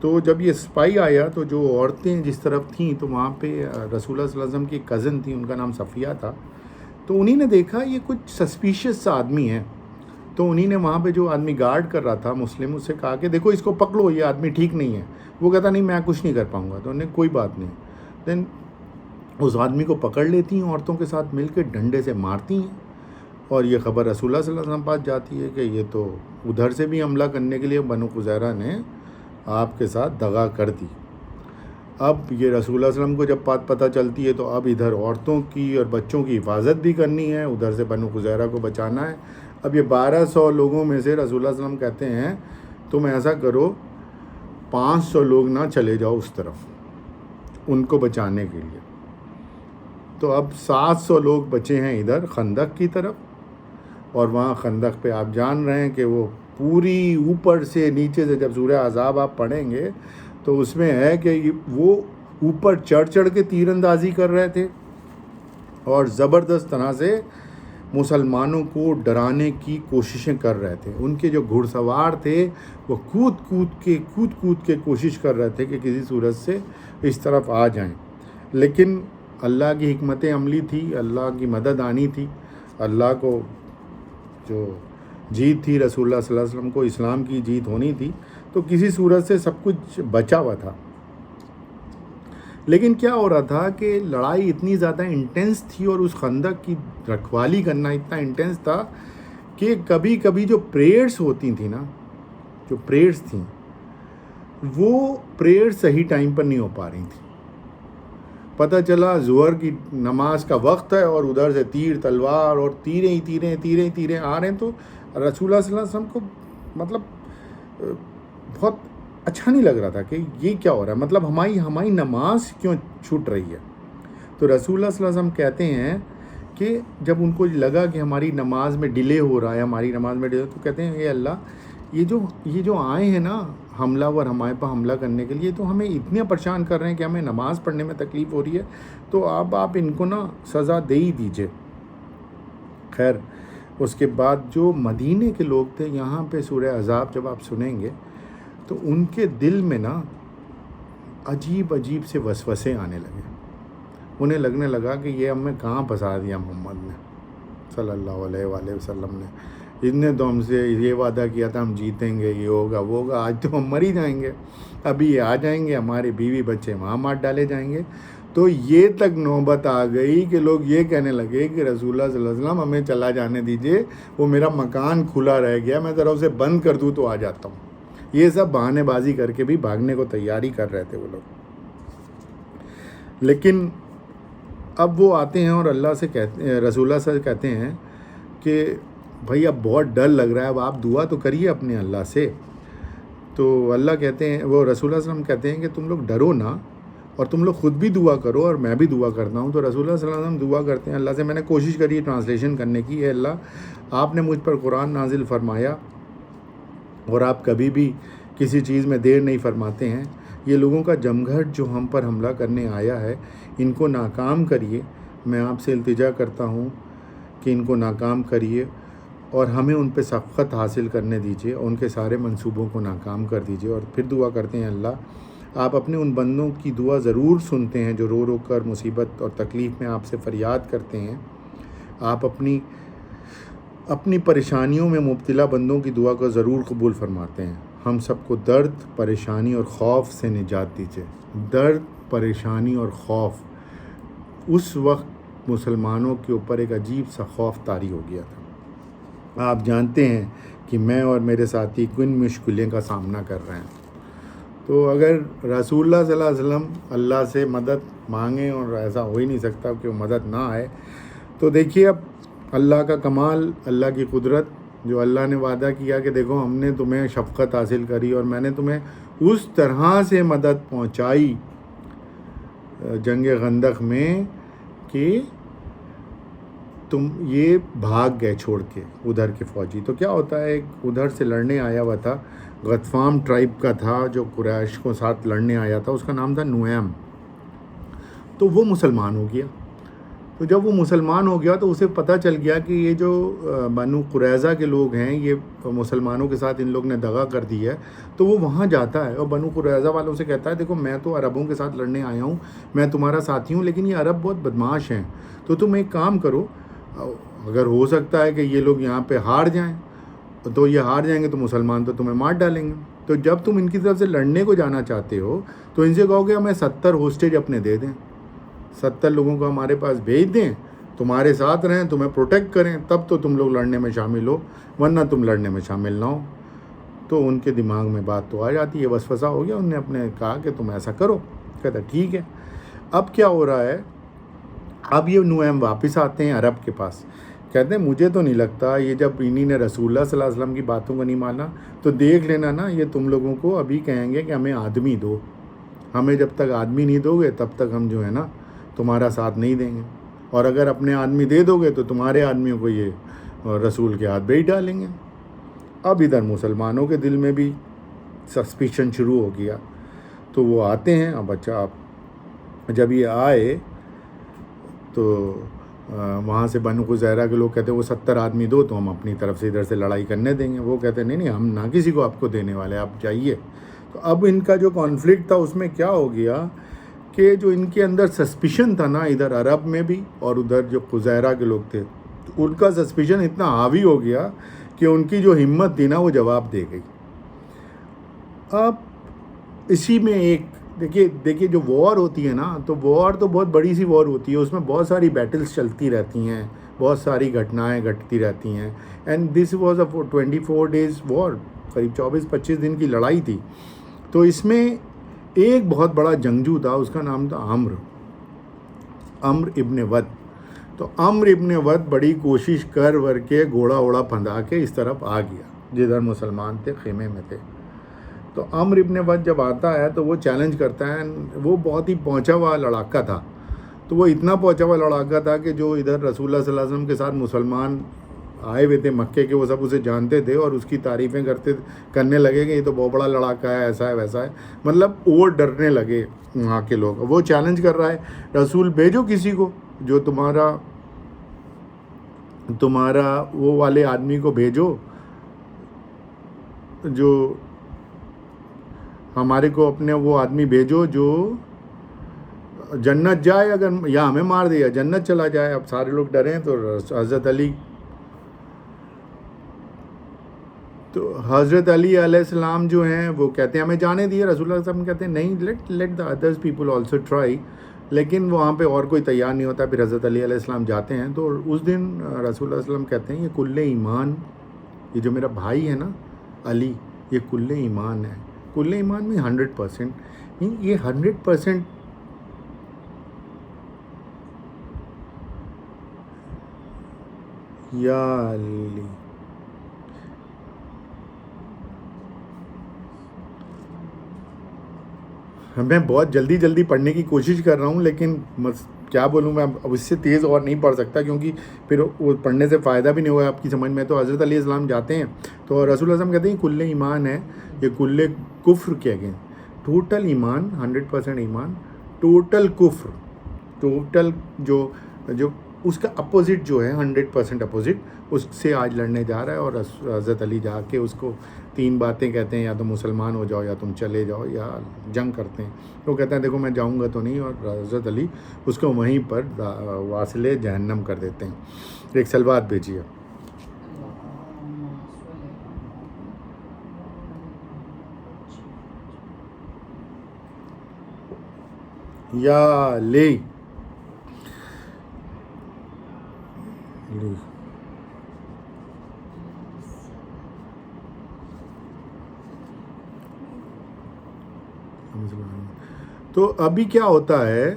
تو جب یہ اسپائی آیا تو جو عورتیں جس طرف تھیں تو وہاں پہ رسول اللہ صلی اللہ علیہ وسلم کی کزن تھی، ان کا نام صفیہ تھا، تو انہی نے دیکھا یہ کچھ سسپیشیس سا آدمی ہے، تو انہی نے وہاں پہ جو آدمی گارڈ کر رہا تھا مسلم، اس سے کہا کہ دیکھو اس کو پکڑو، یہ آدمی ٹھیک نہیں ہے۔ وہ کہتا نہیں میں کچھ نہیں کر پاؤں گا، تو انہیں کوئی بات نہیں، دین اس آدمی کو پکڑ لیتی ہیں عورتوں کے ساتھ مل کے، ڈنڈے سے مارتی ہیں، اور یہ خبر رسول اللہ صلی اللہ علیہ وسلم پاس جاتی ہے کہ یہ تو ادھر سے بھی حملہ کرنے کے لیے بنو قزیرہ نے آپ کے ساتھ دغا کر دی۔ اب یہ رسول اللہ صلی اللہ علیہ وسلم کو جب بات پتہ چلتی ہے تو اب ادھر عورتوں کی اور بچوں کی حفاظت بھی کرنی ہے، ادھر سے بنو قزیرہ کو بچانا ہے۔ اب یہ 1200 لوگوں میں سے رسول اللہ صلی اللہ علیہ وسلم کہتے ہیں تم ایسا کرو 500 لوگ نہ چلے جاؤ اس طرف ان کو بچانے کے لیے۔ تو اب 700 لوگ بچے ہیں ادھر خندق کی طرف، اور وہاں خندق پہ آپ جان رہے ہیں کہ وہ پوری اوپر سے نیچے سے، جب سورہ احزاب آپ پڑھیں گے تو اس میں ہے کہ وہ اوپر چڑھ چڑھ کے تیر اندازی کر رہے تھے اور زبردست طرح سے مسلمانوں کو ڈرانے کی کوششیں کر رہے تھے۔ ان کے جو گھڑ سوار تھے وہ کود کود کے کوشش کر رہے تھے کہ کسی صورت سے اس طرف آ جائیں، لیکن اللہ کی حکمت عملی تھی، اللہ کی مدد آنی تھی، اللہ کو جو جیت تھی، رسول اللہ صلی اللہ علیہ وسلم کو اسلام کی جیت ہونی تھی، تو کسی صورت سے سب کچھ بچا ہوا تھا۔ لیکن کیا ہو رہا تھا کہ لڑائی اتنی زیادہ انٹینس تھی اور اس خندق کی رکھوالی کرنا اتنا انٹینس تھا کہ کبھی کبھی جو پریئرز ہوتی تھیں نا، جو پریئرز تھیں وہ پریئر صحیح ٹائم پر نہیں ہو پا رہی تھیں۔ پتہ چلا ظہر کی نماز کا وقت ہے اور ادھر سے تیر تلوار اور تیریں آ رہے ہیں، تو رسول اللہ صلی اللہ علیہ وسلم کو مطلب بہت اچھا نہیں لگ رہا تھا کہ یہ کیا ہو رہا ہے، مطلب ہماری نماز کیوں چھوٹ رہی ہے۔ تو رسول اللہ صلی اللہ علیہ وسلم کہتے ہیں کہ جب ان کو لگا کہ ہماری نماز میں ڈیلے ہو رہا ہے، ہماری نماز میں ڈیلے، تو کہتے ہیں اے اللہ، یہ جو آئے ہیں نا حملہ ور ہمارے پاس حملہ کرنے کے لیے، تو ہمیں اتنے پریشان کر رہے ہیں کہ ہمیں نماز پڑھنے میں تکلیف ہو رہی ہے، تو آپ ان کو نا سزا دے ہی دیجئے۔ خیر اس کے بعد جو مدینے کے لوگ تھے، یہاں پہ سورہ احزاب جب آپ سنیں گے تو ان کے دل میں نا عجیب سے وسوسے آنے لگے، انہیں لگنے لگا کہ یہ ہمیں کہاں پھنسا دیا محمد نے صلی اللہ علیہ وآلہ وسلم نے، اتنے تو ہم سے یہ وعدہ کیا تھا ہم جیتیں گے، یہ ہوگا وہ ہوگا، آج تو ہم مر ہی جائیں گے، ابھی یہ آ جائیں گے، ہمارے بیوی بچے وہاں مار ڈالے جائیں گے۔ تو یہ تک نوبت آ گئی کہ لوگ یہ کہنے لگے کہ رسول اللہ صلی اللہ علیہ وسلم ہمیں چلا جانے دیجئے، وہ میرا مکان کھلا رہ گیا، میں ذرا اسے بند کر دوں تو آ جاتا ہوں۔ یہ سب بہانے بازی کر کے بھی بھاگنے کو تیاری کر رہے تھے وہ لوگ۔ لیکن اب وہ آتے ہیں اور اللہ سے رسول اللہ سے کہتے ہیں کہ بھائی اب بہت ڈر لگ رہا ہے، اب آپ دعا تو کریے اپنے اللہ سے۔ تو اللہ کہتے ہیں، وہ رسول اللہ صلی اللہ علیہ وسلم کہتے ہیں کہ تم لوگ ڈرو نا، اور تم لوگ خود بھی دعا کرو اور میں بھی دعا کرتا ہوں۔ تو رسول اللہ صلی اللہ علیہ وسلم دعا کرتے ہیں اللہ سے، میں نے کوشش کری ٹرانسلیشن کرنے کی، اے اللہ آپ نے مجھ پر قرآن نازل فرمایا اور آپ کبھی بھی کسی چیز میں دیر نہیں فرماتے ہیں، یہ لوگوں کا جمگھٹ جو ہم پر حملہ کرنے آیا ہے ان کو ناکام کریے، میں آپ سے التجا کرتا ہوں کہ ان کو ناکام کریے اور ہمیں ان پہ سبقت حاصل کرنے دیجیے، ان کے سارے منصوبوں کو ناکام کر دیجیے۔ اور پھر دعا کرتے ہیں اللہ آپ اپنے ان بندوں کی دعا ضرور سنتے ہیں جو رو رو کر مصیبت اور تکلیف میں آپ سے فریاد کرتے ہیں، آپ اپنی پریشانیوں میں مبتلا بندوں کی دعا کو ضرور قبول فرماتے ہیں۔ ہم سب کو درد، پریشانی اور خوف سے نجات دیجیے۔ درد، پریشانی اور خوف، اس وقت مسلمانوں کے اوپر ایک عجیب سا خوف طاری ہو گیا تھا۔ آپ جانتے ہیں کہ میں اور میرے ساتھی کن مشکلیں کا سامنا کر رہے ہیں، تو اگر رسول اللہ صلی اللہ علیہ وسلم اللہ سے مدد مانگیں اور ایسا ہو ہی نہیں سکتا کہ وہ مدد نہ آئے، تو دیکھیے اب اللہ کا کمال، اللہ کی قدرت، جو اللہ نے وعدہ کیا کہ دیکھو ہم نے تمہیں شفقت حاصل کری اور میں نے تمہیں اس طرح سے مدد پہنچائی جنگ خندق میں کہ تم یہ بھاگ گئے چھوڑ کے ادھر کے فوجی۔ تو کیا ہوتا ہے، ایک ادھر سے لڑنے آیا ہوا تھا، غطفان ٹرائب کا تھا جو قریش کو ساتھ لڑنے آیا تھا، اس کا نام تھا نعیم، تو وہ مسلمان ہو گیا۔ تو جب وہ مسلمان ہو گیا تو اسے پتہ چل گیا کہ یہ جو بنو قریظہ کے لوگ ہیں یہ مسلمانوں کے ساتھ ان لوگ نے دغا کر دی ہے. تو وہ وہاں جاتا ہے اور بنو قریظہ والوں سے کہتا ہے دیکھو میں تو عربوں کے ساتھ لڑنے آیا ہوں, میں تمہارا ساتھی ہوں, لیکن یہ عرب بہت بدماش ہیں, تو تم ایک کام کرو, اگر ہو سکتا ہے کہ یہ لوگ یہاں پہ ہار جائیں تو یہ ہار جائیں گے تو مسلمان تو تمہیں مار ڈالیں گے. تو جب تم ان کی طرف سے لڑنے کو جانا چاہتے ہو تو ان سے کہو کہ ہمیں 70 ہوسٹیج اپنے دے دیں, 70 لوگوں کو ہمارے پاس بھیج دیں, تمہارے ساتھ رہیں, تمہیں پروٹیکٹ کریں, تب تو تم لوگ لڑنے میں شامل ہو, ورنہ تم لڑنے میں شامل نہ ہو. تو ان کے دماغ میں بات تو آ جاتی ہے, وسوسہ ہو گیا, انہوں نے اپنے کہا کہ تم ایسا کرو. کہتا ٹھیک ہے. اب کیا ہو رہا ہے, اب یہ نعیم واپس آتے ہیں عرب کے پاس, کہتے ہیں مجھے تو نہیں لگتا یہ جب انہی نے رسول اللہ صلی اللہ علیہ وسلم کی باتوں کو نہیں مانا تو دیکھ لینا نا, یہ تم لوگوں کو ابھی کہیں گے کہ ہمیں آدمی دو, ہمیں جب تک آدمی نہیں دو گے تب تک ہم جو ہے نا تمہارا ساتھ نہیں دیں گے, اور اگر اپنے آدمی دے دو گے تو تمہارے آدمیوں کو یہ رسول کے ہاتھ بھیج ڈالیں گے. اب ادھر مسلمانوں کے دل میں بھی سسپیشن شروع ہو گیا, تو وہ آتے ہیں. اب اچھا جب یہ آئے تو وہاں سے بنو قریظہ کے لوگ کہتے ہیں وہ 70 آدمی دو تو ہم اپنی طرف سے ادھر سے لڑائی کرنے دیں گے. وہ کہتے ہیں نہیں ہم نہ کسی کو آپ کو دینے والے, آپ جائیے. تو اب ان کا جو کانفلکٹ تھا اس میں کیا ہو گیا کہ جو ان کے اندر سسپیشن تھا نا, ادھر عرب میں بھی اور ادھر جو قریظہ کے لوگ تھے, ان کا سسپیشن اتنا حاوی ہو گیا کہ ان کی جو ہمت تھی نا وہ جواب دے گئی. اب اسی میں ایک دیکھیے جو وار ہوتی ہے نا, تو وار تو بہت بڑی سی وار ہوتی ہے, اس میں بہت ساری بیٹلز چلتی رہتی ہیں, بہت ساری گھٹنائیں گھٹتی رہتی ہیں. And this was a 24 days وار, قریب 24-25 دن کی لڑائی تھی. تو اس میں ایک بہت بڑا جنگجو تھا, اس کا نام تھا عمرو ابن ود. تو عمرو ابن ود بڑی کوشش کر کے گھوڑا ووڑا پھندا کے اس طرف آ گیا جدھر مسلمان تھے, خیمے میں تھے. تو عمرو ابن ود جب آتا ہے تو وہ چیلنج کرتا ہے. وہ بہت ہی پہنچا ہوا لڑاکا تھا, تو وہ اتنا پہنچا ہوا لڑاکا تھا کہ جو ادھر رسول اللہ صلی اللہ علیہ وسلم کے ساتھ مسلمان آئے ہوئے تھے مکے کے, وہ سب اسے جانتے تھے اور اس کی تعریفیں کرنے لگے کہ یہ تو بہت بڑا لڑاکا ہے, ایسا ہے ویسا ہے, مطلب وہ ڈرنے لگے وہاں کے لوگ. وہ چیلنج کر رہا ہے رسول بھیجو کسی کو, جو تمہارا وہ والے آدمی کو بھیجو جو ہمارے کو اپنے وہ آدمی بھیجو جو جنت جائے, اگر یا ہمیں مار دے یا جنت چلا جائے. اب سارے لوگ ڈریں. تو حضرت علی علیہ السلام جو ہیں وہ کہتے ہیں ہمیں جانے دیے. رسول اللہ صلی اللہ علیہ وسلم کہتے ہیں نہیں, let the others people also try. لیکن وہاں پہ اور کوئی تیار نہیں ہوتا. پھر حضرت علی علیہ السلام جاتے ہیں. تو اس دن رسول اللہ صلی اللہ علیہ وسلم کہتے ہیں یہ کل ایمان, یہ جو میرا بھائی ہے نا علی, یہ کل ایمان ہے. کل ایمان میں 100%, یہ 100% یا علی. میں بہت جلدی پڑھنے کی کوشش کر رہا ہوں, لیکن کیا بولوں میں, اب اس سے تیز اور نہیں پڑھ سکتا کیونکہ پھر وہ پڑھنے سے فائدہ بھی نہیں ہوگا آپ کی سمجھ میں. تو حضرت علیہ السلام جاتے ہیں تو رسول اللہ صلی اللہ علیہ وسلم کہتے ہیں کل ایمان ہے, یہ کل کفر کیا گئے, ٹوٹل ایمان 100% ایمان, ٹوٹل کفر, ٹوٹل جو اس کا اپوزٹ جو ہے 100% اپوزٹ, اس سے آج لڑنے جا رہا ہے. اور حضرت علی جا کے اس کو 3 باتیں کہتے ہیں, یا تو مسلمان ہو جاؤ, یا تم چلے جاؤ, یا جنگ کرتے ہیں. وہ کہتے ہیں دیکھو میں جاؤں گا تو نہیں, اور حضرت علی اس کو وہیں پر واصل جہنم کر دیتے ہیں. ایک سلوات بھیجیے. یا لے تو ابھی کیا ہوتا ہے,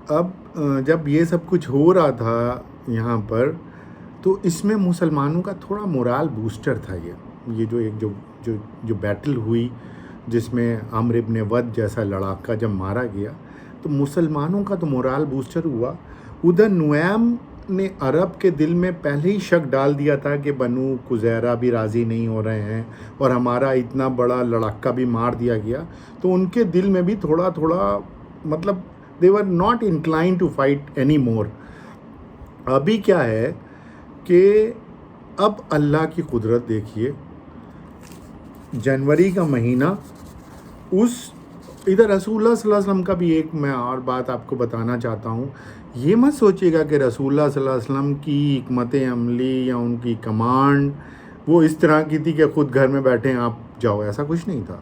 اب جب یہ سب کچھ ہو رہا تھا یہاں پر, تو اس میں مسلمانوں کا تھوڑا مورال بوسٹر تھا. یہ جو ایک جو بیٹل ہوئی جس میں عمرو ابن ود جیسا لڑاکا جب مارا گیا, تو مسلمانوں کا تو مورال بوسٹر ہوا. ادھر نعیم نے عرب کے دل میں پہلے ہی شک ڈال دیا تھا کہ بنو قریظہ بھی راضی نہیں ہو رہے ہیں اور ہمارا اتنا بڑا لڑاکا بھی مار دیا گیا. تو ان کے دل میں بھی تھوڑا مطلب they were not inclined to fight any more. ابھی کیا ہے کہ اب اللہ کی قدرت دیکھیے، جنوری کا مہینہ، ادھر رسول اللہ صلی اللہ علیہ وسلم کا بھی ایک میں اور بات آپ کو بتانا چاہتا ہوں. یہ مت سوچیے گا کہ رسول اللہ صلی اللہ علیہ وسلم کی حکمت عملی یا ان کی کمانڈ وہ اس طرح کی تھی کہ خود گھر میں بیٹھے آپ جاؤ، ایسا کچھ نہیں تھا.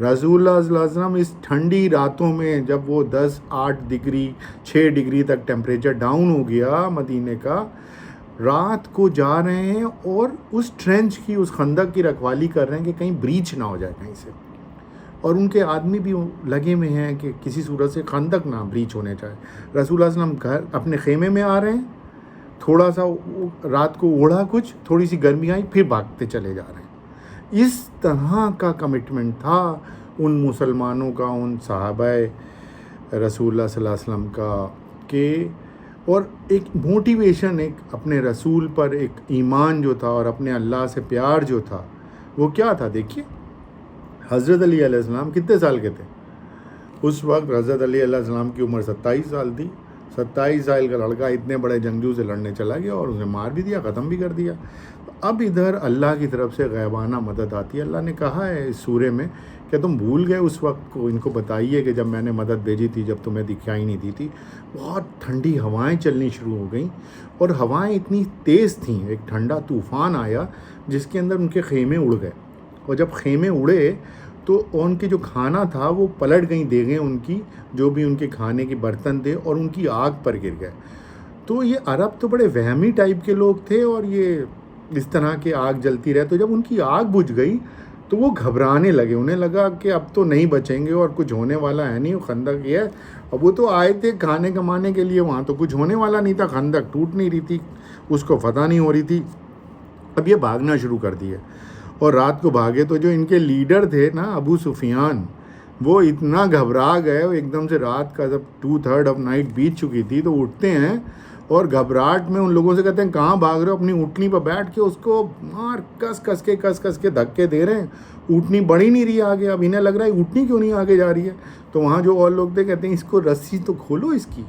رسول اللہ صلی اللہ علیہ وسلم اس ٹھنڈی راتوں میں جب وہ 8 ڈگری 6 ڈگری تک ٹیمپریچر ڈاؤن ہو گیا مدینے کا، رات کو جا رہے ہیں اور اس ٹرینچ کی، اس خندق کی رکھوالی کر رہے ہیں کہ کہیں بریچ نہ ہو جائے کہیں سے، اور ان کے آدمی بھی لگے ہوئے ہیں کہ کسی صورت سے خندق نہ بریچ ہونے چاہے. رسول اللہ صلی اللہ علیہ وسلم گھر اپنے خیمے میں آ رہے ہیں، تھوڑا سا رات کو اوڑھا کچھ، تھوڑی سی گرمی آئی، پھر بھاگتے چلے جا رہے ہیں. اس طرح کا کمٹمنٹ تھا ان مسلمانوں کا، ان صحابہ رسول اللہ صلی اللہ علیہ وسلم کا، کہ اور ایک موٹیویشن، ایک اپنے رسول پر ایک ایمان جو تھا اور اپنے اللہ سے پیار جو تھا، وہ کیا تھا. دیکھیے حضرت علی علیہ السلام کتنے سال کے تھے اس وقت؟ حضرت علی علیہ السلام کی عمر 27 سال تھی. 27 سال کا لڑکا اتنے بڑے جنگجو سے لڑنے چلا گیا اور اسے مار بھی دیا، ختم بھی کر دیا. اب ادھر اللہ کی طرف سے غیبانہ مدد آتی ہے. اللہ نے کہا ہے اس سورے میں کہ تم بھول گئے اس وقت کو، ان کو بتائیے کہ جب میں نے مدد بھیجی تھی، جب تمہیں دکھائی نہیں دی تھی. بہت ٹھنڈی ہوائیں چلنی شروع ہو گئیں، اور ہوائیں اتنی تیز تھیں، ایک ٹھنڈا طوفان آیا جس کے اندر ان کے خیمے اڑ گئے. اور جب خیمے اڑے تو ان کے جو کھانا تھا وہ پلٹ گئیں دیگیں، ان کی جو بھی ان کے کھانے کے برتن تھے، اور ان کی آگ پر گر گئے. تو یہ عرب تو بڑے وہمی ٹائپ کے لوگ تھے، اور یہ اس طرح کی آگ جلتی رہے. تو جب ان کی آگ بجھ گئی تو وہ گھبرانے لگے، انہیں لگا کہ اب تو نہیں بچیں گے اور کچھ ہونے والا ہے نہیں. وہ خندق یہ ہے، اب وہ تو آئے تھے کھانے کمانے کے لیے، وہاں تو کچھ ہونے والا نہیں تھا، خندق ٹوٹ نہیں رہی تھی، اس کو فتح نہیں ہو رہی تھی. اب یہ بھاگنا شروع کر دیے، اور رات کو بھاگے تو جو ان کے لیڈر تھے نا ابو سفیان، وہ اتنا گھبرا گئے. ایک دم سے رات کا جب 2/3 آف نائٹ بیت چکی تھی تو اٹھتے ہیں اور گھبراہٹ میں ان لوگوں سے کہتے ہیں کہاں بھاگ رہے ہو؟ اپنی اونٹنی پر بیٹھ کے اس کو مار کس کس کے دھکے دے رہے ہیں. اونٹنی بڑھی نہیں رہی آگے. اب انہیں لگ رہا ہے اونٹنی کیوں نہیں آگے جا رہی ہے. تو وہاں جو اور لوگ تھے کہتے ہیں اس کو رسی تو کھولو، اس کی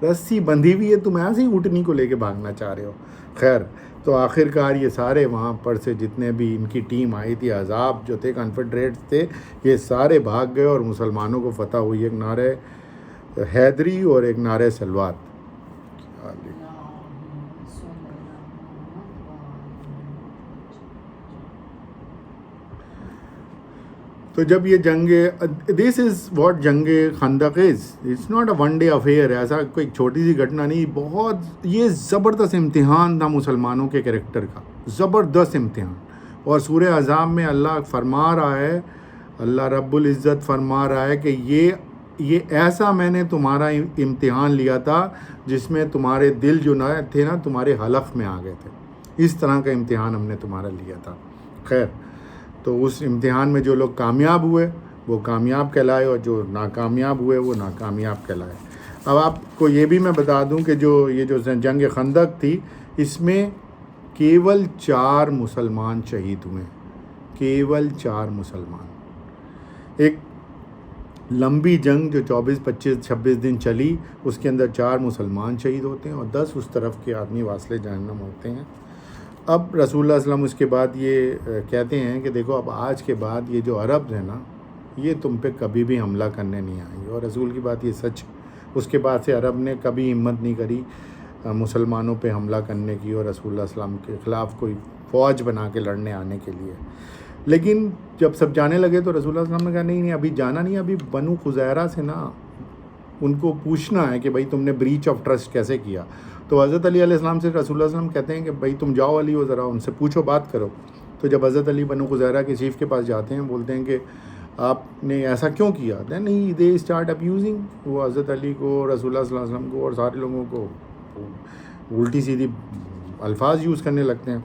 رسی بندھی ہوئی ہے، تم ایسے ہی اونٹنی کو لے کے بھاگنا چاہ رہے ہو. خیر تو آخر کار یہ سارے وہاں پر سے جتنے بھی ان کی ٹیم آئی تھی، احزاب جو تھے، کنفیڈریٹس تھے، یہ سارے بھاگ گئے اور مسلمانوں کو فتح ہوئی. ایک نعرہ حیدری اور ایک نعرہ سلوات. تو جب یہ جنگ، دس از واٹ جنگ خندق is, it's not a one day affair, ایسا کوئی چھوٹی سی گھٹنا نہیں. بہت یہ زبردست امتحان تھا مسلمانوں کے کریکٹر کا، زبردست امتحان. اور سورہ احزاب میں اللہ فرما رہا ہے، اللہ رب العزت فرما رہا ہے کہ یہ ایسا میں نے تمہارا امتحان لیا تھا جس میں تمہارے دل جو نہ تھے نا تمہارے حلق میں آ گئے تھے. اس طرح کا امتحان ہم نے تمہارا لیا تھا. خیر تو اس امتحان میں جو لوگ کامیاب ہوئے وہ کامیاب کہلائے، اور جو ناکامیاب ہوئے وہ ناکامیاب کہلائے. اب آپ کو یہ بھی میں بتا دوں کہ یہ جو جنگ خندق تھی، اس میں کیول 4 مسلمان شہید ہوئے، کیول 4 مسلمان. ایک لمبی جنگ جو 24 25 26 دن چلی، اس کے اندر 4 مسلمان شہید ہوتے ہیں اور 10 اس طرف کے آدمی واصل جہنم ہوتے ہیں. اب رسول اللہ صلی اللہ علیہ وسلم اس کے بعد یہ کہتے ہیں کہ دیکھو اب آج کے بعد یہ جو عرب ہیں نا، یہ تم پہ کبھی بھی حملہ کرنے نہیں آئیں گے. اور رسول کی بات یہ سچ. اس کے بعد سے عرب نے کبھی ہمت نہیں کری مسلمانوں پہ حملہ کرنے کی اور رسول اللہ صلی اللہ علیہ وسلم کے خلاف کوئی فوج بنا کے لڑنے آنے کے لیے. لیکن جب سب جانے لگے تو رسول اللہ صلی اللہ علیہ وسلم نے کہا نہیں ابھی جانا نہیں، ابھی بنو خزیرہ سے نا ان کو پوچھنا ہے کہ بھائی تم نے بریچ آف ٹرسٹ کیسے کیا. تو حضرت علی علیہ السلام سے رسول اللہ صلی اللہ علیہ وسلم کہتے ہیں کہ بھائی تم جاؤ علی، ہو ذرا ان سے پوچھو، بات کرو. تو جب حضرت علی بنو خزیرہ کے چیف کے پاس جاتے ہیں، بولتے ہیں کہ آپ نے ایسا کیوں کیا؟ نہیں دے اسٹارٹ ابیوزنگ، وہ حضرت علی کو، رسول اللہ صلی اللہ علیہ وسلم کو اور سارے لوگوں کو الٹی سیدھی الفاظ یوز کرنے لگتے ہیں.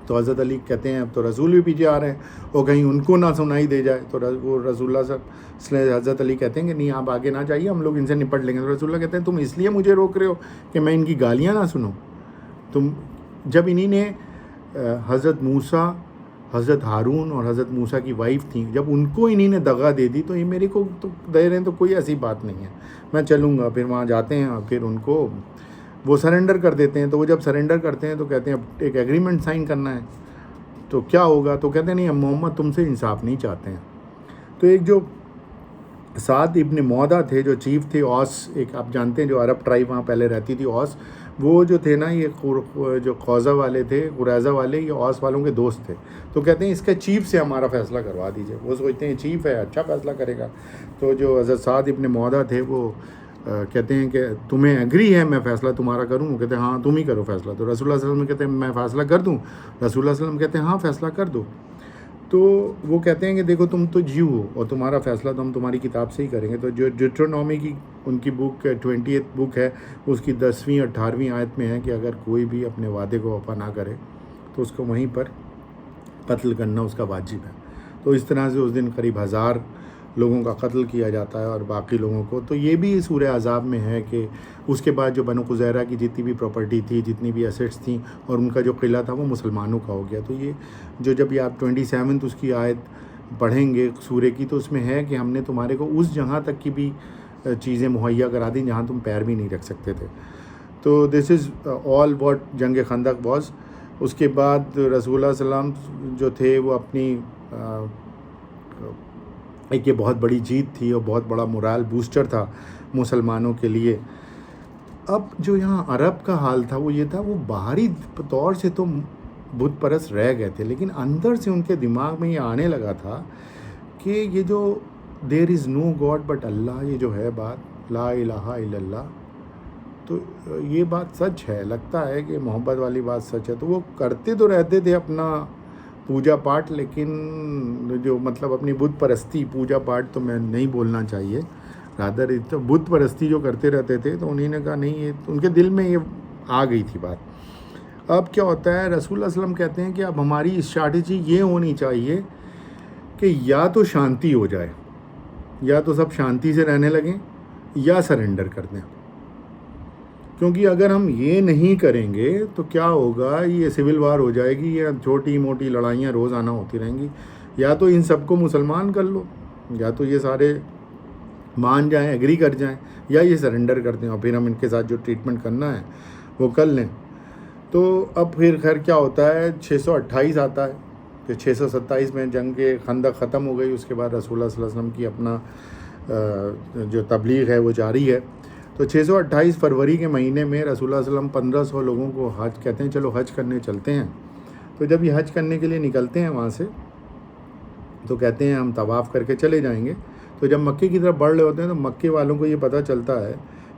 تو حضرت علی کہتے ہیں اب تو رسول بھی پیچھے آ رہے ہیں اور کہیں ان کو نہ سنائی دے جائے. تو وہ رسول اللہ صلی حضرت علی کہتے ہیں کہ نہیں آپ آگے نہ جائیے، ہم لوگ ان سے نپٹ لیں گے. تو رسول اللہ کہتے ہیں تم اس لیے مجھے روک رہے ہو کہ میں ان کی گالیاں نہ سنوں؟ تم جب انہی نے حضرت موسیٰ، حضرت ہارون اور حضرت موسیٰ کی وائف تھیں، جب ان کو انہی نے دغا دے دی تو یہ میرے کو تو دے رہے ہیں، تو کوئی ایسی بات نہیں ہے، میں چلوں گا. پھر وہاں جاتے ہیں اور پھر ان کو وہ سرنڈر کر دیتے ہیں. تو وہ جب سرنڈر کرتے ہیں تو کہتے ہیں اب ایک ایگریمنٹ سائن کرنا ہے, تو کیا ہوگا؟ تو کہتے ہیں نہیں ہم محمد تم سے انصاف نہیں چاہتے ہیں. تو ایک جو سعد ابن معدہ تھے جو چیف تھے اوس, ایک آپ جانتے ہیں جو عرب ٹرائب وہاں پہلے رہتی تھی اوس, وہ جو تھے نا یہ جو خوزہ والے تھے, قریظہ والے, یہ اوس والوں کے دوست تھے. تو کہتے ہیں اس کے چیف سے ہمارا فیصلہ کروا دیجیے. وہ سوچتے ہیں چیف ہے اچھا فیصلہ کرے گا. تو جو حضرت سعد ابن معدہ تھے وہ کہتے ہیں کہ تمہیں ایگری ہے میں فیصلہ تمہارا کروں؟ وہ کہتے ہیں ہاں تم ہی کرو فیصلہ. تو رسول اللہ صلی اللہ علیہ وسلم کہتے ہیں میں فیصلہ کر دوں؟ رسول اللہ صلی اللہ علیہ وسلم کہتے ہیں ہاں فیصلہ کر دو. تو وہ کہتے ہیں کہ دیکھو تم تو جیو ہو اور تمہارا فیصلہ تو ہم تمہاری کتاب سے ہی کریں گے. تو جو ڈیوٹرونومی کی ان کی بک 20th بک ہے, اس کی 10ویں 18ویں آیت میں ہے کہ اگر کوئی بھی اپنے وعدے کو وفا نہ کرے تو اس کو وہیں پر قتل کرنا اس کا واجب ہے. تو اس طرح سے اس دن قریب 1000 لوگوں کا قتل کیا جاتا ہے اور باقی لوگوں کو. تو یہ بھی سورہ احزاب میں ہے کہ اس کے بعد جو بنو قزیرہ کی جتنی بھی پراپرٹی تھی, جتنی بھی ایسٹس تھیں, اور ان کا جو قلعہ تھا وہ مسلمانوں کا ہو گیا. تو یہ جب یہ آپ 27 اس کی آیت پڑھیں گے سورہ کی, تو اس میں ہے کہ ہم نے تمہارے کو اس جگہ تک کی بھی چیزیں مہیا کرا دیں جہاں تم پیر بھی نہیں رکھ سکتے تھے. تو دس از آل واٹ جنگ خندق واز. اس کے بعد رسول اللہ صلی اللہ علیہ وسلم جو تھے وہ اپنی ایک یہ بہت بڑی جیت تھی اور بہت بڑا مورال بوسٹر تھا مسلمانوں کے لیے. اب جو یہاں عرب کا حال تھا وہ یہ تھا, وہ باہری طور سے تو بت پرست رہ گئے تھے, لیکن اندر سے ان کے دماغ میں یہ آنے لگا تھا کہ یہ جو دیر از نو گاڈ بٹ اللہ, یہ جو ہے بات لا الہ الا اللہ, تو یہ بات سچ ہے, لگتا ہے کہ محبت والی بات سچ ہے. تو وہ کرتے تو رہتے تھے اپنا پوجا پاٹ, لیکن جو مطلب اپنی بت پرستی, پوجا پاٹ تو میں نہیں بولنا چاہیے, رادر تو بت پرستی جو کرتے رہتے تھے. تو انہوں نے کہا نہیں, یہ ان کے دل میں یہ آ گئی تھی بات. اب کیا ہوتا ہے, رسول اللہ صلی اللہ علیہ وسلم کہتے ہیں کہ اب ہماری اسٹریٹجی یہ ہونی چاہیے کہ یا تو شانتی ہو جائے, یا تو سب شانتی سے رہنے لگیں, یا سرنڈر کر دیں. کیونکہ اگر ہم یہ نہیں کریں گے تو کیا ہوگا, یہ سول وار ہو جائے گی, یا چھوٹی موٹی لڑائیاں روزانہ ہوتی رہیں گی. یا تو ان سب کو مسلمان کر لو, یا تو یہ سارے مان جائیں, ایگری کر جائیں, یا یہ سرنڈر کر دیں اور پھر ہم ان کے ساتھ جو ٹریٹمنٹ کرنا ہے وہ کر لیں. تو اب پھر خیر کیا ہوتا ہے, 628 آتا ہے کہ 627 میں جنگ خندق ختم ہو گئی. اس کے بعد رسول اللہ صلی اللہ علیہ وسلم کی اپنا جو تبلیغ ہے وہ جاری ہے. تو 628 فروری کے مہینے میں رسول اللہ صلی اللہ علیہ وسلم 1500 لوگوں کو حج کہتے ہیں چلو حج کرنے چلتے ہیں. تو جب یہ حج کرنے کے لیے نکلتے ہیں وہاں سے, تو کہتے ہیں ہم طواف کر کے چلے جائیں گے. تو جب مکے کی طرف بڑھ رہے ہوتے ہیں تو مکے والوں کو یہ پتہ چلتا ہے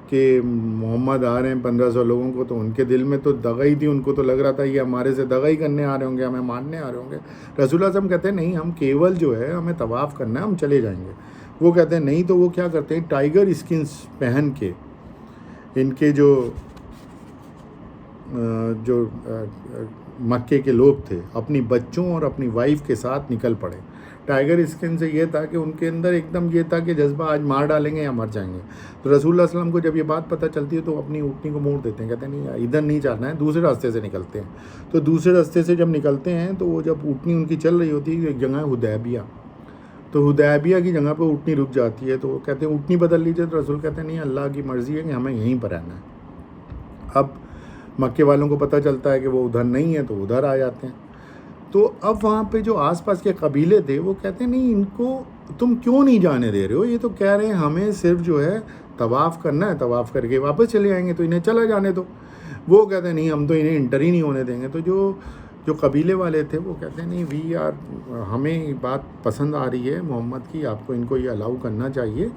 کہ محمد آ رہے ہیں 1500 لوگوں کو, تو ان کے دل میں تو دغائی تھی, ان کو تو لگ رہا تھا یہ ہمارے سے دغائی کرنے آ رہے ہوں گے, ہمیں مارنے آ رہے ہوں گے. رسول اللہ صلی اللہ علیہ وسلم کہتے ہیں نہیں, ہم کیول جو ہے ہمیں طواف کرنا ہے, ہم چلے جائیں گے. وہ کہتے ہیں نہیں. تو وہ کیا کرتے ہیں, ٹائیگر اسکنس پہن کے ان کے جو مکے کے لوگ تھے اپنی بچوں اور اپنی وائف کے ساتھ نکل پڑے. ٹائیگر اسکن سے یہ تھا کہ ان کے اندر ایک دم یہ تھا کہ جذبہ آج مار ڈالیں گے یا مر جائیں گے. تو رسول اللہ صلی اللہ علیہ وسلم کو جب یہ بات پتہ چلتی ہے تو اپنی اونٹنی کو موڑ دیتے ہیں, کہتے ہیں نہیں ادھر نہیں جانا ہے, دوسرے راستے سے نکلتے ہیں. تو دوسرے راستے سے جب نکلتے ہیں تو وہ جب اونٹنی ان کی چل رہی ہوتی ہے, ایک جگہ ہے حدیبیہ, تو حدیبیہ کی جگہ پہ اونٹنی رک جاتی ہے. تو وہ کہتے ہیں اونٹنی بدل لیجیے. تو رسول کہتے ہیں نہیں, اللہ کی مرضی ہے کہ ہمیں یہیں پر رہنا ہے. اب مکے والوں کو پتہ چلتا ہے کہ وہ ادھر نہیں ہے تو ادھر آ جاتے ہیں. تو اب وہاں پہ جو آس پاس کے قبیلے تھے وہ کہتے ہیں نہیں, ان کو تم کیوں نہیں جانے دے رہے ہو, یہ تو کہہ رہے ہیں ہمیں صرف جو ہے طواف کرنا ہے, طواف کر کے واپس چلے آئیں گے, تو انہیں چلا جانے دو. وہ کہتے ہیں نہیں, ہم تو انہیں انٹر ہی نہیں ہونے دیں گے. تو جو قبیلے والے تھے وہ کہتے ہیں نہیں وی آر, ہمیں بات پسند آ رہی ہے محمد کی, آپ کو ان کو یہ الاؤ کرنا چاہیے,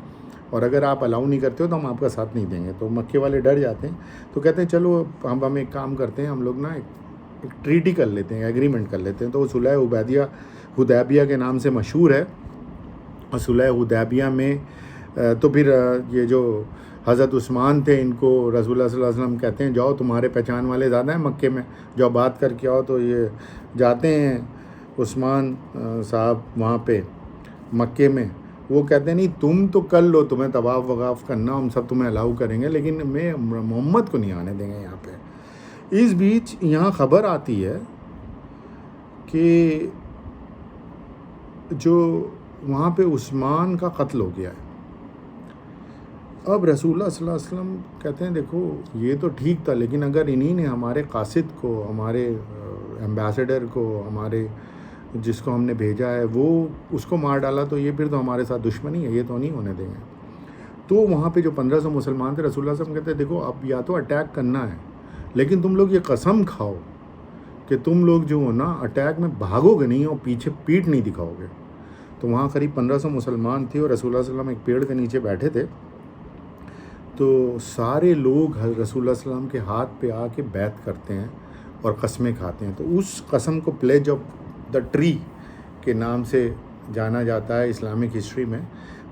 اور اگر آپ الاؤ نہیں کرتے ہو تو ہم آپ کا ساتھ نہیں دیں گے. تو مکے والے ڈر جاتے ہیں. تو کہتے ہیں چلو ہم ایک کام کرتے ہیں, ہم لوگ نا ایک ٹریٹی کر لیتے ہیں, ایگریمنٹ کر لیتے ہیں. تو وہ صلح حدیبیہ کے نام سے مشہور ہے. اور صلح حدیبیہ میں تو پھر یہ جو حضرت عثمان تھے, ان کو رسول اللہ صلی اللہ علیہ وسلم کہتے ہیں جاؤ, تمہارے پہچان والے زیادہ ہیں مکے میں, جاؤ بات کر کے آؤ. تو یہ جاتے ہیں عثمان صاحب وہاں پہ مکے میں. وہ کہتے ہیں نہیں تم تو کر لو, تمہیں طواف وغاف کرنا ہم سب تمہیں الاؤ کریں گے, لیکن میں محمد کو نہیں آنے دیں گے یہاں پہ. اس بیچ یہاں خبر آتی ہے کہ جو وہاں پہ عثمان کا قتل ہو گیا ہے. اب رسول اللہ صلی اللہ علیہ وسلم کہتے ہیں دیکھو یہ تو ٹھیک تھا، لیکن اگر انہی نے ہمارے قاصد کو، ہمارے ایمبیسڈر کو، ہمارے جس کو ہم نے بھیجا ہے وہ اس کو مار ڈالا تو یہ پھر تو ہمارے ساتھ دشمنی ہے، یہ تو نہیں ہونے دیں گے۔ تو وہاں پہ جو 1500 مسلمان تھے، رسول اللہ صلی اللہ علیہ وسلم کہتے ہیں دیکھو اب یا تو اٹیک کرنا ہے، لیکن تم لوگ یہ قسم کھاؤ کہ تم لوگ جو ہو نا اٹیک میں بھاگو گے نہیں اور پیچھے پیٹ نہیں دکھاؤ گے۔ تو وہاں قریب 1500 مسلمان تھے اور رسول اللہ صلی اللہ علیہ وسلم ایک پیڑ کے نیچے بیٹھے تھے، تو سارے لوگ رسول اللہ صلی اللہ علیہ وسلم کے ہاتھ پہ آ کے بیعت کرتے ہیں اور قسمیں کھاتے ہیں۔ تو اس قسم کو پلیج آف دا ٹری کے نام سے جانا جاتا ہے اسلامک ہسٹری میں۔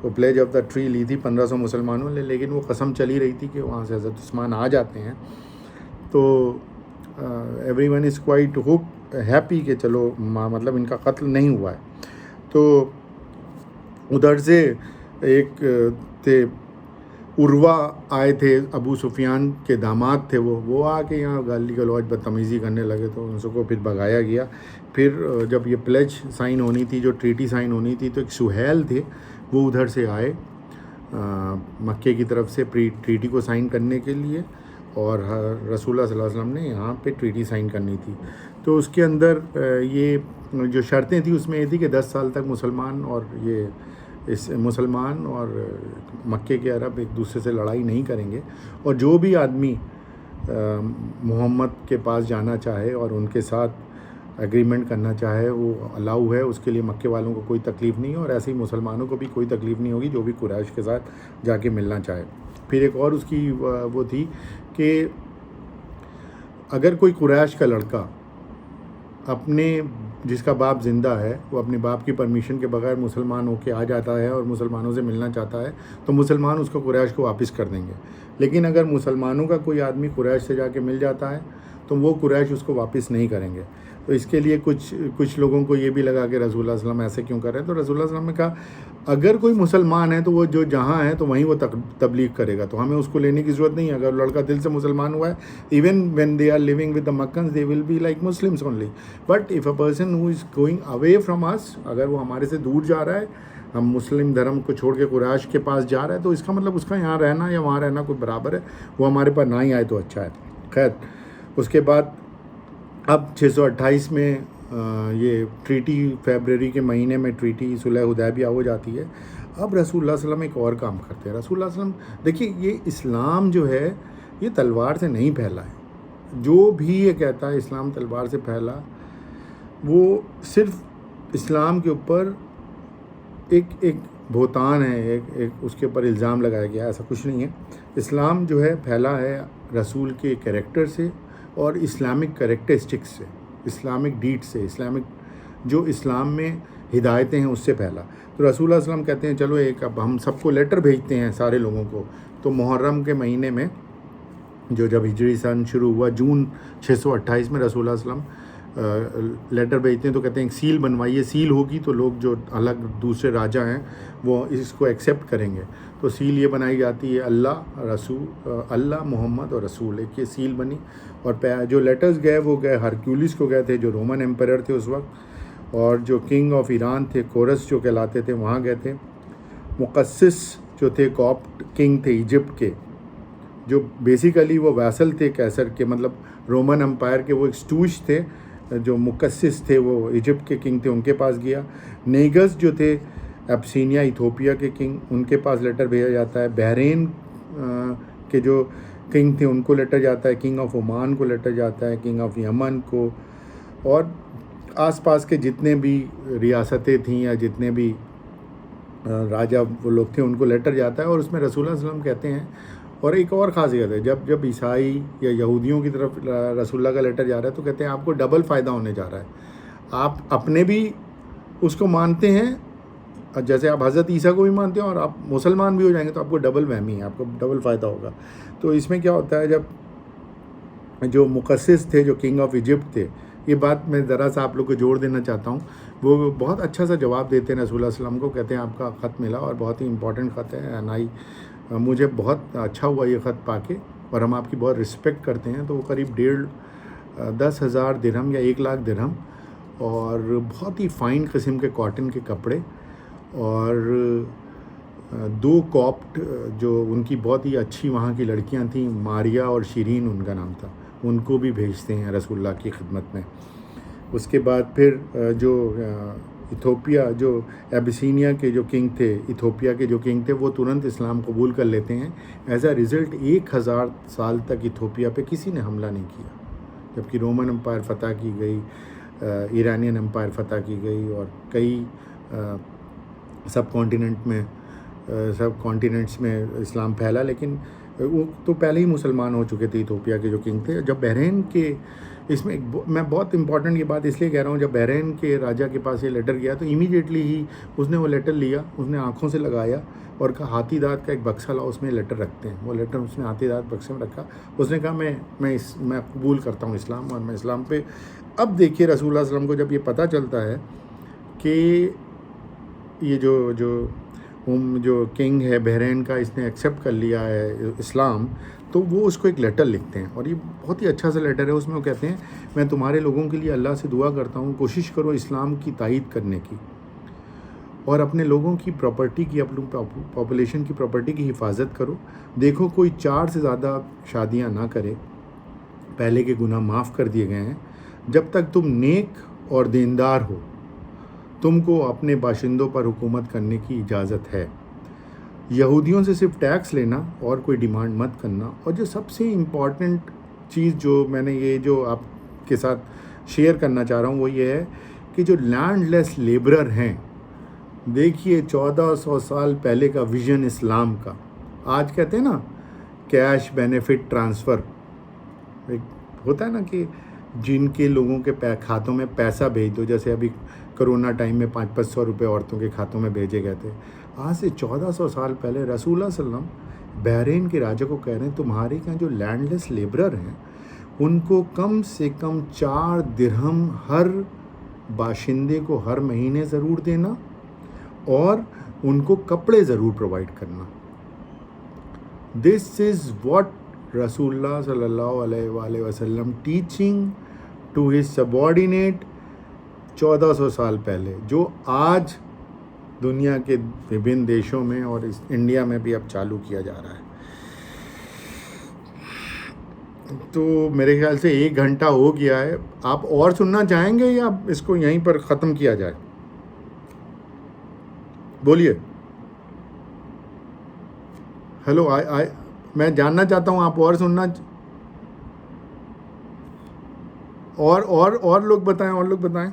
وہ پلیج آف دا ٹری لی تھی 1500 مسلمانوں نے، لیکن وہ قسم چلی رہی تھی کہ وہاں سے حضرت عثمان آ جاتے ہیں، تو every one is quite happy کہ چلو مطلب ان کا قتل نہیں ہوا ہے۔ تو ادھر سے ایک تھے عروہ آئے تھے، ابو سفیان کے داماد تھے، وہ آ کے یہاں گالی گلوچ بدتمیزی کرنے لگے، تو ان کو پھر بھگایا گیا۔ پھر جب یہ پلیج سائن ہونی تھی، جو ٹریٹی سائن ہونی تھی، تو ایک سہیل تھے وہ ادھر سے آئے مکے کی طرف سے ٹریٹی کو سائن کرنے کے لیے، اور رسول اللہ صلی اللہ علیہ وسلم نے یہاں پہ ٹریٹی سائن کرنی تھی۔ تو اس کے اندر یہ جو شرطیں تھیں اس میں یہ تھی کہ 10 سال تک مسلمان اور مکے کے عرب ایک دوسرے سے لڑائی نہیں کریں گے، اور جو بھی آدمی محمد کے پاس جانا چاہے اور ان کے ساتھ ایگریمنٹ کرنا چاہے وہ الاؤ ہے، اس کے لیے مکے والوں کو کوئی تکلیف نہیں ہے، اور ایسے ہی مسلمانوں کو بھی کوئی تکلیف نہیں ہوگی جو بھی قریش کے ساتھ جا کے ملنا چاہے۔ پھر ایک اور اس کی وہ تھی کہ اگر کوئی قریش کا لڑکا جس کا باپ زندہ ہے، وہ اپنے باپ کی پرمیشن کے بغیر مسلمان ہو کے آ جاتا ہے اور مسلمانوں سے ملنا چاہتا ہے، تو مسلمان اس کو قریش کو واپس کر دیں گے۔ لیکن اگر مسلمانوں کا کوئی آدمی قریش سے جا کے مل جاتا ہے تو وہ قریش اس کو واپس نہیں کریں گے۔ تو اس کے لیے کچھ لوگوں کو یہ بھی لگا کہ رسول اللہ صلی اللہ علیہ وسلم ایسے کیوں کر رہے ہیں، تو رسول اللہ صلی اللہ علیہ وسلم نے کہا اگر کوئی مسلمان ہے تو وہ جو جہاں ہے تو وہیں وہ تبلیغ کرے گا، تو ہمیں اس کو لینے کی ضرورت نہیں ہے۔ اگر لڑکا دل سے مسلمان ہوا ہے، even when they are living with the Meccans they will be like Muslims only, but if a person who is going away from us, اگر وہ ہمارے سے دور جا رہا ہے، ہم مسلم دھرم کو چھوڑ کے قریش کے پاس جا رہا ہے، تو اس کا مطلب اس کا یہاں رہنا یا وہاں رہنا کوئی برابر ہے، وہ ہمارے پاس نہ ہی آئے تو اچھا ہے۔ خیر، اس کے بعد اب 628 میں یہ ٹریٹی فیبرری کے مہینے میں ٹریٹی صلح حدیبیہ ہو جاتی ہے۔ اب رسول اللہ صلی اللہ علیہ وسلم ایک اور کام کرتے ہیں۔ رسول اللہ صلی اللہ علیہ وسلم دیکھیے، یہ اسلام جو ہے یہ تلوار سے نہیں پھیلا ہے۔ جو بھی یہ کہتا ہے اسلام تلوار سے پھیلا، وہ صرف اسلام کے اوپر ایک بہتان ہے، ایک اس کے اوپر الزام لگایا گیا، ایسا کچھ نہیں ہے۔ اسلام جو ہے پھیلا ہے رسول کے کریکٹر سے اور اسلامک کریکٹرسٹکس سے، اسلامک ڈیڈ سے، جو اسلام میں ہدایتیں ہیں اس سے پھیلا۔ تو رسول اللہ صلی اللہ علیہ وسلم کہتے ہیں چلو اب ہم سب کو لیٹر بھیجتے ہیں سارے لوگوں کو۔ تو محرم کے مہینے میں جب ہجری سن شروع ہوا، جون 628 میں رسول اللہ صلی اللہ علیہ وسلم لیٹر بھیجتے ہیں، تو کہتے ہیں ایک سیل بنوائیے، سیل ہوگی تو لوگ جو الگ دوسرے راجہ ہیں وہ اس کو ایکسیپٹ کریں گے۔ تو سیل یہ بنائی جاتی ہے اللہ محمد اور رسول، ایک یہ سیل بنی، اور جو لیٹرز گئے وہ گئے ہرکیولس کو گئے تھے جو رومن ایمپرر تھے اس وقت، اور جو کنگ آف ایران تھے کورس جو کہلاتے تھے وہاں گئے تھے، مقصص جو تھے کاپٹ کنگ تھے ایجپٹ کے، جو بیسیکلی وہ ویسل تھے کیسر کے، مطلب رومن امپائر کے، وہ ایک اسٹوج تھے، جو مقصص تھے وہ ایجپٹ کے کنگ تھے، ان کے پاس گیا۔ نیگس جو تھے ابسینیا ایتھوپیا کے کنگ، ان کے پاس لیٹر بھیجا جاتا ہے۔ بحرین کے جو کنگ تھے ان کو لیٹر جاتا ہے، کنگ آف عمان کو لیٹر جاتا ہے، کنگ آف یمن کو، اور آس پاس کے جتنے بھی ریاستیں تھیں یا جتنے بھی راجہ وہ لوگ تھے ان کو لیٹر جاتا ہے۔ اور اس میں رسول اللہ صلی اللہ علیہ وسلم کہتے ہیں، اور ایک اور خاصیت ہے، جب عیسائی یا یہودیوں کی طرف رسول اللہ کا لیٹر جا رہا ہے تو کہتے ہیں آپ کو ڈبل فائدہ ہونے جا رہا ہے، آپ اپنے بھی اس کو مانتے ہیں، جیسے آپ حضرت عیسیٰ کو بھی مانتے ہیں، اور آپ مسلمان بھی ہو جائیں گے تو آپ کو ڈبل وہمی ہے، آپ کو ڈبل فائدہ ہوگا۔ تو اس میں کیا ہوتا ہے، جب جو مقصص تھے جو کنگ آف ایجپٹ تھے، یہ بات میں ذرا سا آپ لوگ کو جوڑ دینا چاہتا ہوں، وہ بہت اچھا سا جواب دیتے ہیں رسول اللہ صلی اللہ علیہ وسلم کو، کہتے ہیں آپ کا خط ملا اور بہت ہی امپورٹنٹ خط ہے، مجھے بہت اچھا ہوا یہ خط پا کے، اور ہم آپ کی بہت رسپیکٹ کرتے ہیں۔ تو وہ قریب 10,000 درہم یا 1,00,000 درہم، اور بہت ہی فائن قسم کے کاٹن کے کپڑے، اور دو کاپٹ جو ان کی بہت ہی اچھی وہاں کی لڑکیاں تھیں، ماریا اور شیرین ان کا نام تھا، ان کو بھی بھیجتے ہیں رسول اللہ کی خدمت میں۔ اس کے بعد پھر جو ایتھوپیا، جو ایبیسینیا کے جو کنگ تھے، ایتھوپیا کے جو کنگ تھے، وہ ترنت اسلام قبول کر لیتے ہیں۔ ایز اے رزلٹ 1000 سال تک ایتھوپیا پہ کسی نے حملہ نہیں کیا، جبکہ رومن امپائر فتح کی گئی، ایرانین امپائر فتح کی گئی، اور کئی سب کانٹیننٹس میں اسلام پھیلا، لیکن وہ تو پہلے ہی مسلمان ہو چکے تھے ایتھوپیا کے جو کنگ تھے۔ جب بحرین کے، اس میں میں بہت امپورٹنٹ یہ بات اس لیے کہہ رہا ہوں، جب بحرین کے راجا کے پاس یہ لیٹر گیا تو امیڈیٹلی ہی اس نے وہ لیٹر لیا، اس نے آنکھوں سے لگایا اور کہا ہاتھی دانت کا ایک بکسہ لاؤ، اس میں لیٹر رکھتے ہیں۔ وہ لیٹر اس نے ہاتھی دانت بکسے میں رکھا، اس نے کہا میں قبول کرتا ہوں اسلام، اور میں اسلام پہ۔ اب دیکھیے رسول اللہ صلی اللہ علیہ وسلم کو جب یہ پتہ چلتا ہے کہ یہ جو کنگ ہے بحرین کا، اس نے ایکسیپٹ کر لیا ہے اسلام، تو وہ اس کو ایک لیٹر لکھتے ہیں، اور یہ بہت ہی اچھا سا لیٹر ہے۔ اس میں وہ کہتے ہیں میں تمہارے لوگوں کے لیے اللہ سے دعا کرتا ہوں، کوشش کرو اسلام کی تائید کرنے کی، اور اپنے لوگوں کی پراپرٹی کی، اپنی پاپولیشن کی پراپرٹی کی حفاظت کرو۔ دیکھو کوئی 4 سے زیادہ شادیاں نہ کرے، پہلے کے گناہ معاف کر دیے گئے ہیں۔ جب تک تم نیک اور دیندار ہو، تم کو اپنے باشندوں پر حکومت کرنے کی اجازت ہے۔ یہودیوں سے صرف ٹیکس لینا اور کوئی ڈیمانڈ مت کرنا۔ اور جو سب سے امپورٹنٹ چیز جو میں نے یہ جو آپ کے ساتھ شیئر کرنا چاہ رہا ہوں وہ یہ ہے کہ جو لینڈ لیس لیبرر ہیں، دیکھیے 1400 سال پہلے کا ویژن اسلام کا، آج کہتے ہیں نا کیش بینیفٹ ٹرانسفر، ہوتا ہے نا کہ جن کے لوگوں کے کھاتوں میں پیسہ بھیج دو، جیسے ابھی کرونا ٹائم میں 500 روپے عورتوں کے کھاتوں میں بھیجے گئے تھے۔ آج سے 1400 سال پہلے رسول اللہ صلی اللہ علیہ وسلم بحرین کے راجا کو کہہ رہے ہیں تمہارے یہاں جو لینڈ لیس لیبرر ہیں ان کو کم سے کم 4 درہم ہر باشندے کو ہر مہینے ضرور دینا، اور ان کو کپڑے ضرور پرووائڈ کرنا۔ دس از واٹ رسول اللہ صلی اللہ علیہ وآلہ وسلم ٹیچنگ ٹو ہز سبارڈینیٹ 1400 سال پہلے، جو آج دنیا کے وبھن دیشوں میں اور انڈیا میں بھی اب چالو کیا جا رہا ہے۔ تو میرے خیال سے 1 گھنٹہ ہو گیا ہے، آپ اور سننا چاہیں گے یا اس کو یہیں پر ختم کیا جائے؟ بولیے۔ ہیلو، میں جاننا چاہتا ہوں آپ اور سننا، اور لوگ بتائیں۔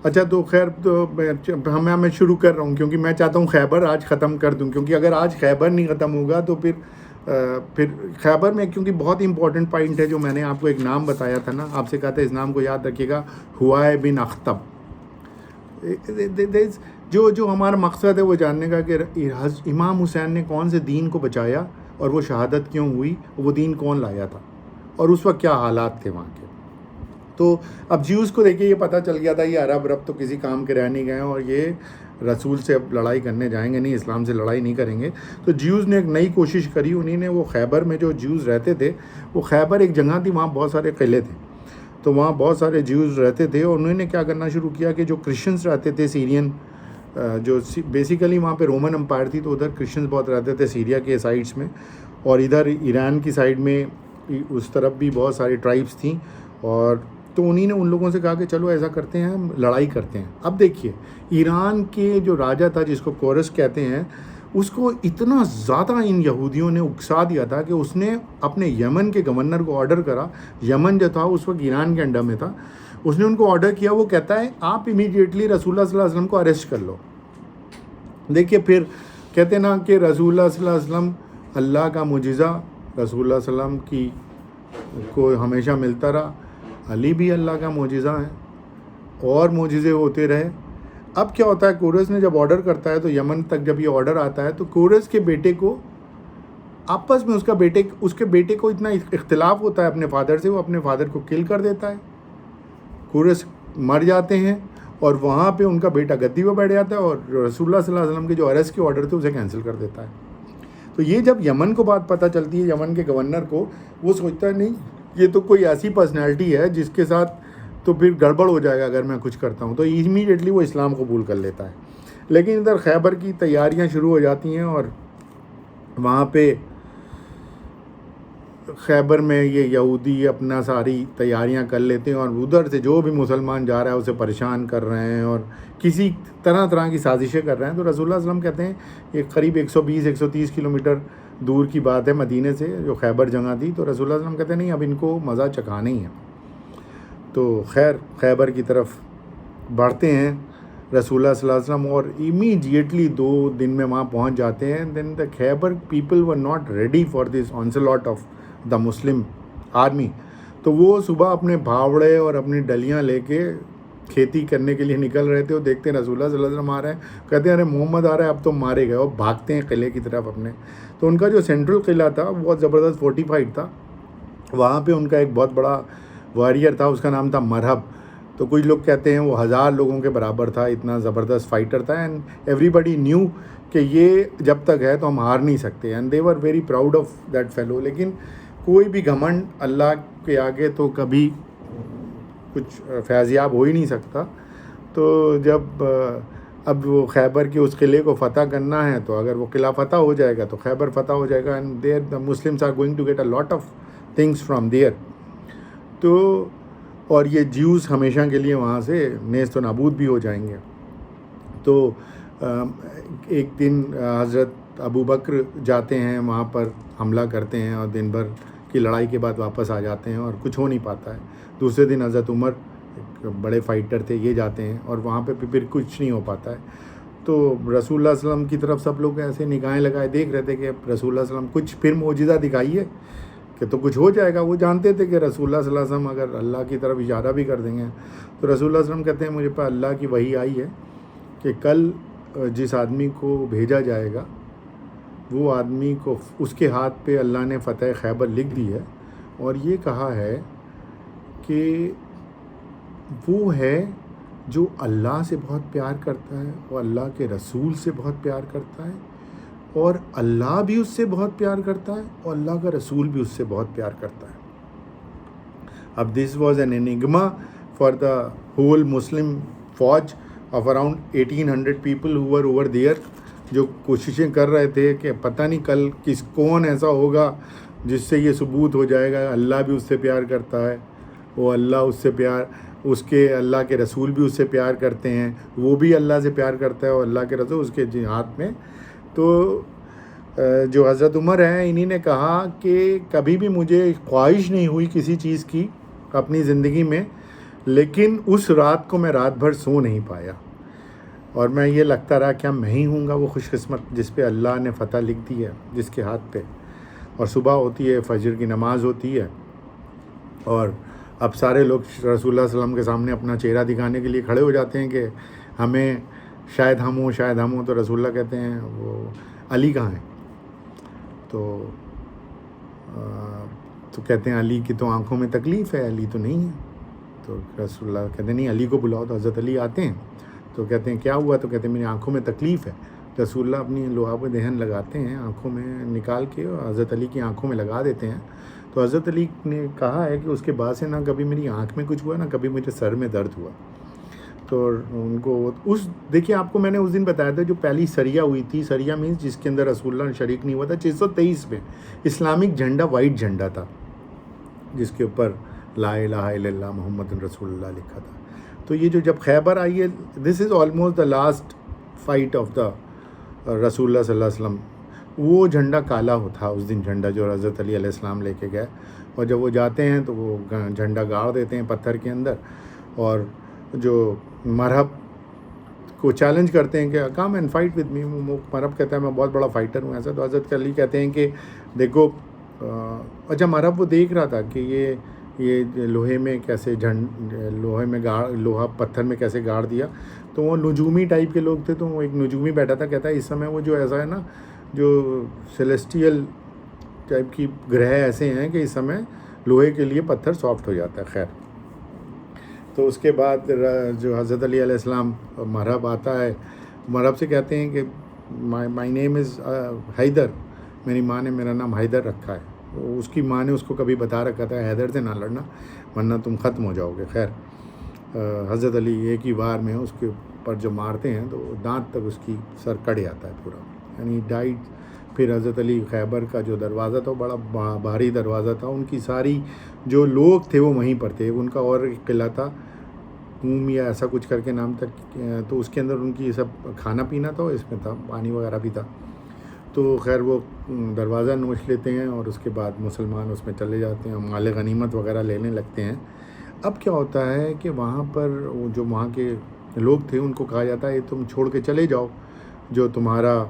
اچھا تو خیر، تو میں شروع کر رہا ہوں، کیونکہ میں چاہتا ہوں خیبر آج ختم کر دوں، کیونکہ اگر آج خیبر نہیں ختم ہوگا تو پھر خیبر میں، کیونکہ بہت امپورٹنٹ پوائنٹ ہے جو میں نے آپ کو ایک نام بتایا تھا نا، آپ سے کہا تھا اس نام کو یاد رکھیے گا، ہوائے بن اخطب۔ جو ہمارا مقصد ہے وہ جاننے کا کہ امام حسین نے کون سے دین کو بچایا اور وہ شہادت کیوں ہوئی، وہ دین کون لایا تھا، اور اس وقت کیا حالات تھے وہاں کے۔ تو اب جیوز کو دیکھیے یہ پتہ چل گیا تھا یہ عرب تو کسی کام کے رہ نہیں گئے، اور یہ رسول سے اب لڑائی کرنے جائیں گے نہیں، اسلام سے لڑائی نہیں کریں گے۔ تو جیوز نے ایک نئی کوشش کری، انہیں نے وہ خیبر میں جو جیوز رہتے تھے، وہ خیبر ایک جگہ تھی، وہاں بہت سارے قلعے تھے، تو وہاں بہت سارے جیوز رہتے تھے، اور انہوں نے کیا کرنا شروع کیا کہ جو کرسچنس رہتے تھے سیرین، جو بیسیکلی وہاں پہ رومن امپائر تھی، تو ادھر کرسچنس بہت رہتے تھے سیریا کے سائڈس میں، اور ادھر ایران کی سائڈ میں اس طرف بھی بہت ساری ٹرائبس تھیں، اور تو انہی نے ان لوگوں سے کہا کہ چلو ایسا کرتے ہیں، ہم لڑائی کرتے ہیں۔ اب دیکھیے ایران کے جو راجا تھا جس کو کورس کہتے ہیں، اس کو اتنا زیادہ ان یہودیوں نے اکسا دیا تھا کہ اس نے اپنے یمن کے گورنر کو آرڈر کرا، یمن جو تھا اس وقت ایران کے انڈر میں تھا، اس نے ان کو آرڈر کیا، وہ کہتا ہے آپ امیڈیٹلی رسول اللہ صلی اللہ علیہ وسلم کو اریسٹ کر لو۔ دیکھیے پھر کہتے نا کہ رسول اللہ صلی اللہ علیہ وسلم اللہ کا معجزہ رسول اللہ صلی اللہ علیہ وسلم کی کو ہمیشہ ملتا رہا، علی بھی اللہ کا معجزہ ہے، اور معجزے ہوتے رہے۔ اب کیا ہوتا ہے، کورس نے جب آرڈر کرتا ہے تو یمن تک جب یہ آرڈر آتا ہے تو کورس کے بیٹے کو آپس میں اس کے بیٹے کو اتنا اختلاف ہوتا ہے اپنے فادر سے، وہ اپنے فادر کو کل کر دیتا ہے، کورس مر جاتے ہیں، اور وہاں پہ ان کا بیٹا گدی پہ بیٹھ جاتا ہے، اور رسول اللہ صلی اللہ علیہ وسلم کے جو اریسٹ کے آرڈر تھے اسے کینسل کر دیتا ہے۔ تو یہ جب یمن کو بات پتہ چلتی ہے، یمن کے گورنر کو، وہ سوچتا ہے نہیں یہ تو کوئی ایسی پرسنالٹی ہے جس کے ساتھ تو پھر گڑبڑ ہو جائے گا اگر میں کچھ کرتا ہوں، تو امیڈیٹلی وہ اسلام قبول کر لیتا ہے۔ لیکن ادھر خیبر کی تیاریاں شروع ہو جاتی ہیں، اور وہاں پہ خیبر میں یہ یہودی اپنا ساری تیاریاں کر لیتے ہیں، اور ادھر سے جو بھی مسلمان جا رہا ہے اسے پریشان کر رہے ہیں اور کسی طرح کی سازشیں کر رہے ہیں۔ تو رسول اللہ صلی اللہ علیہ وسلم کہتے ہیں یہ قریب 120-130 کلومیٹر دور کی بات ہے مدینے سے جو خیبر جگہ تھی، تو رسول اللہ صلی اللہ علیہ وسلم کہتے ہیں نہیں اب ان کو مزہ چکھانا ہی ہے۔ تو خیبر کی طرف بڑھتے ہیں رسول اللہ صلی اللہ علیہ وسلم، اور امیڈیٹلی 2 دن میں وہاں پہنچ جاتے ہیں۔ Then the Khaybar people were not ready for this onslaught of the Muslim army. تو وہ صبح اپنے بھاوڑے اور اپنی ڈلیاں لے کے کھیتی کرنے کے لیے نکل رہے تھے، اور دیکھتے ہیں رسول اللہ صلی اللہ علیہ وسلم آ رہے ہیں، کہتے ہیں ارے محمد آ رہا ہے اب تو مارے گئے، اور بھاگتے ہیں قلعے کی طرف اپنے۔ تو ان کا جو سینٹرل قلعہ تھا وہ بہت زبردست فورٹیفائڈ تھا، وہاں پہ ان کا ایک بہت بڑا واریر تھا، اس کا نام تھا مرہب۔ تو کچھ لوگ کہتے ہیں وہ 1000 لوگوں کے برابر تھا، اتنا زبردست فائٹر تھا، اینڈ ایوری بڈی نیو کہ یہ جب تک ہے تو ہم ہار نہیں سکتے، and they were very proud of that fellow. لیکن کوئی بھی گھمنڈ اللہ کے آگے تو کبھی کچھ فیضیاب ہو ہی نہیں سکتا۔ تو جب اب وہ خیبر کے اس قلعے کو فتح کرنا ہے، تو اگر وہ قلعہ فتح ہو جائے گا تو خیبر فتح ہو جائے گا، and there the Muslims are going to get a lot of things from there. تو اور یہ جیوز ہمیشہ کے لیے وہاں سے نیست و نابود بھی ہو جائیں گے۔ تو ایک دن حضرت ابو بکر جاتے ہیں وہاں پر، حملہ کرتے ہیں، اور دن بھر کی لڑائی کے بعد واپس آ جاتے ہیں اور کچھ ہو نہیں پاتا ہے۔ دوسرے دن حضرت عمر ایک بڑے فائٹر تھے، یہ جاتے ہیں اور وہاں پہ پھر کچھ نہیں ہو پاتا ہے۔ تو رسول اللہ صلی اللہ علیہ وسلم کی طرف سب لوگ ایسے نگاہیں لگائے دیکھ رہے تھے کہ رسول اللہ صلی اللہ علیہ وسلم کچھ پھر معجزہ دکھائیے کہ تو کچھ ہو جائے گا۔ وہ جانتے تھے کہ رسول اللہ صلی اللہ علیہ وسلم اگر اللہ کی طرف اشارہ بھی کر دیں گے تو رسول اللہ صلی اللہ علیہ وسلم کہتے ہیں مجھے پہ اللہ کی وحی آئی ہے کہ کل جس آدمی کو بھیجا جائے گا وہ آدمی کو اس کے ہاتھ پہ اللہ نے فتح خیبر لکھ دی ہے، اور یہ کہا ہے کہ وہ ہے جو اللہ سے بہت پیار کرتا ہے، وہ اللہ کے رسول سے بہت پیار کرتا ہے، اور اللہ بھی اس سے بہت پیار کرتا ہے، اور اللہ کا رسول بھی اس سے بہت پیار کرتا ہے۔ اب this was an enigma for the whole Muslim فوج of around 1800 people who were over there, جو کوششیں کر رہے تھے کہ پتہ نہیں کل کون ایسا ہوگا جس سے یہ ثبوت ہو جائے گا اللہ بھی اس سے پیار کرتا ہے، وہ اللہ اس سے پیار، اس کے اللہ کے رسول بھی اس سے پیار کرتے ہیں، وہ بھی اللہ سے پیار کرتا ہے اور اللہ کے رسول اس کے ہاتھ میں۔ تو جو حضرت عمر ہیں انہی نے کہا کہ کبھی بھی مجھے خواہش نہیں ہوئی کسی چیز کی اپنی زندگی میں، لیکن اس رات کو میں رات بھر سو نہیں پایا، اور میں یہ لگتا رہا کہ میں ہی ہوں گا وہ خوش قسمت جس پہ اللہ نے فتح لکھ دی ہے، جس کے ہاتھ پہ۔ اور صبح ہوتی ہے، فجر کی نماز ہوتی ہے، اور اب سارے لوگ رسول اللہ صلی اللہ علیہ وسلم کے سامنے اپنا چہرہ دکھانے کے لیے کھڑے ہو جاتے ہیں کہ ہمیں شاید ہم ہوں۔ تو رسول اللہ کہتے ہیں وہ علی کہاں ہیں؟ تو کہتے ہیں علی کی تو آنکھوں میں تکلیف ہے، علی تو نہیں ہے۔ تو رسول اللہ کہتے ہیں نہیں علی کو بلاؤ۔ تو حضرت علی آتے ہیں، تو کہتے ہیں کیا ہوا؟ تو کہتے ہیں میری آنکھوں میں تکلیف ہے۔ رسول اللہ اپنی لوہا پہ دہن لگاتے ہیں آنکھوں میں نکال کے، اور حضرت علی کی آنکھوں میں لگا دیتے ہیں۔ تو حضرت علی نے کہا ہے کہ اس کے بعد سے نہ کبھی میری آنکھ میں کچھ ہوا، نہ کبھی مجھے سر میں درد ہوا۔ تو ان کو دیکھیے آپ کو میں نے اس دن بتایا تھا جو پہلی سریہ ہوئی تھی، سریہ مینس جس کے اندر رسول اللہ شریک نہیں ہوا تھا، 623 میں اسلامک جھنڈا وائٹ جھنڈا تھا جس کے اوپر لا الہ الا اللہ محمد رسول اللہ لکھا تھا۔ تو یہ جو جب خیبر آئی ہے، this is almost the last fight of the رسول اللہ صلی اللہ علیہ وسلم۔ وہ جھنڈا کالا تھا اس دن، جھنڈا جو حضرت علی علیہ السلام لے کے گئے، اور جب وہ جاتے ہیں تو وہ جھنڈا گاڑ دیتے ہیں پتھر کے اندر، اور جو مرہب کو چیلنج کرتے ہیں کہ come and fight with me, مرہب کہتا ہے میں بہت بڑا فائٹر ہوں ایسا۔ تو حضرت علی کہتے ہیں کہ دیکھو اچھا مرہب وہ دیکھ رہا تھا کہ یہ لوہے میں کیسے لوہا پتھر میں کیسے گاڑ دیا۔ تو وہ نجومی ٹائپ کے لوگ تھے، تو وہ ایک نجومی بیٹھا تھا، کہتا ہے اس سمے وہ جو ایسا ہے نا جو سیلیسٹیل ٹائپ کی گرہ ایسے ہیں کہ اس سمے لوہے کے لیے پتھر سافٹ ہو جاتا ہے۔ خیر، تو اس کے بعد جو حضرت علی علیہ السلام مرہب آتا ہے، مرہب سے کہتے ہیں کہ مائی نیم از حیدر، میری ماں نے میرا نام حیدر رکھا ہے، اس کی ماں نے اس کو کبھی بتا رکھا تھا حیدر سے نہ لڑنا ورنہ تم ختم ہو جاؤ گے۔ خیر حضرت علی ایک ہی بار میں اس کے پر جو مارتے ہیں تو دانت تک اس کی سر کٹ جاتا ہے پورا، یعنی ڈائٹ۔ پھر حضرت علی خیبر کا جو دروازہ تھا وہ بڑا بھاری دروازہ تھا، ان کی ساری جو لوگ تھے وہ وہیں پر تھے۔ ان کا اور ایک قلعہ تھا قوم یا ایسا کچھ کر کے نام تک، تو اس کے اندر ان کی سب کھانا پینا تھا، اس میں تھا پانی وغیرہ بھی تھا۔ تو خیر وہ دروازہ نوچ لیتے ہیں اور اس کے بعد مسلمان اس میں چلے جاتے ہیں، مال غنیمت وغیرہ لینے لگتے ہیں۔ اب کیا ہوتا ہے کہ وہاں پر جو وہاں کے لوگ تھے ان کو کہا جاتا ہے تم چھوڑ کے چلے جاؤ جو تمہارا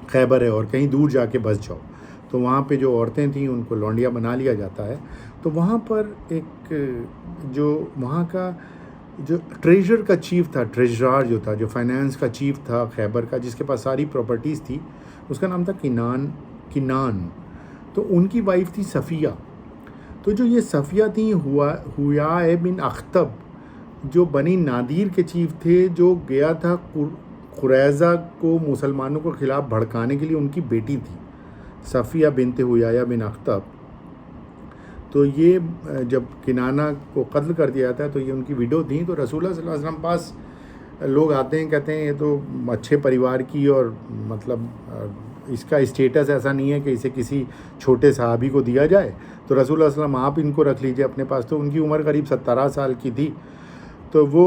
خیبر ہے اور کہیں دور جا کے بس جاؤ۔ تو وہاں پہ جو عورتیں تھیں ان کو لونڈیا بنا لیا جاتا ہے۔ تو وہاں پر ایک جو وہاں کا جو ٹریجر کا چیف تھا، ٹریجرار جو تھا، جو فائنانس کا چیف تھا خیبر کا، جس کے پاس ساری پراپرٹیز تھی، اس کا نام تھا کنان۔ تو ان کی وائف تھی صفیہ۔ تو جو یہ صفیہ تھیں ہویا بن اخطب جو بنی نادیر کے چیف تھے، جو گیا تھا قریظہ کو مسلمانوں کے خلاف بھڑکانے کے لیے، ان کی بیٹی تھی صفیہ بنت ہویا بن اخطب۔ تو یہ جب کنانہ کو قتل کر دیا جاتا ہے تو یہ ان کی ویڈو تھیں۔ تو رسول اللہ صلی اللہ علیہ وسلم پاس لوگ آتے ہیں، کہتے ہیں یہ تو اچھے پریوار کی، اور مطلب اس کا اسٹیٹس ایسا نہیں ہے کہ اسے کسی چھوٹے صحابی کو دیا جائے، تو رسول اللہ صلی اللہ علیہ وسلم آپ ان کو رکھ لیجئے اپنے پاس۔ تو ان کی عمر قریب 17 سال کی تھی۔ تو وہ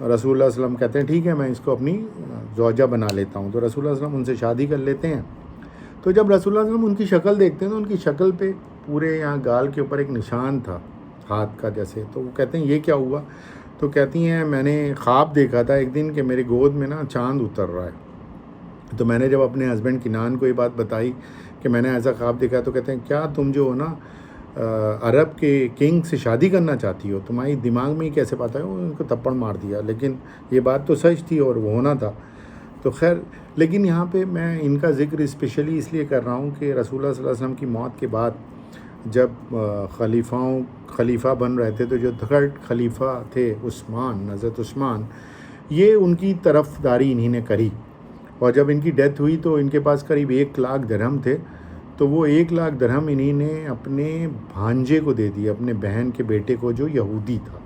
رسول اللہ صلی اللہ علیہ وسلم کہتے ہیں ٹھیک ہے میں اس کو اپنی زوجہ بنا لیتا ہوں۔ تو رسول اللہ صلی اللہ علیہ وسلم ان سے شادی کر لیتے ہیں۔ تو جب رسول اللہ صلی اللہ علیہ وسلم ان کی شکل دیکھتے ہیں تو ان کی شکل پہ پورے یہاں گال کے اوپر ایک نشان تھا ہاتھ کا جیسے۔ تو وہ کہتے ہیں یہ کیا ہوا؟ تو کہتی ہیں میں نے خواب دیکھا تھا ایک دن کہ میرے گود میں نا چاند اتر رہا ہے۔ تو میں نے جب اپنے ہسبینڈ کنان کو یہ بات بتائی کہ میں نے ایسا خواب دیکھا، تو کہتے ہیں کیا تم جو ہو نا عرب کے کنگ سے شادی کرنا چاہتی ہو؟ تمہاری دماغ میں ہی کیسے پاتا ہے؟ ان کو تپڑ مار دیا، لیکن یہ بات تو سچ تھی اور وہ ہونا تھا۔ تو خیر، لیکن یہاں پہ میں ان کا ذکر اسپیشلی اس لیے کر رہا ہوں کہ رسول اللہ صلی اللہ علیہ وسلم کی موت کے بعد جب خلیفہ بن رہے تھے، تو جو تھرڈ خلیفہ تھے عثمان، حضرت عثمان، یہ ان کی طرف داری انہی نے کری۔ اور جب ان کی ڈیتھ ہوئی تو ان کے پاس قریب 1 لاکھ درہم تھے۔ تو وہ 1 لاکھ درہم انہی نے اپنے بھانجے کو دے دی، اپنے بہن کے بیٹے کو جو یہودی تھا۔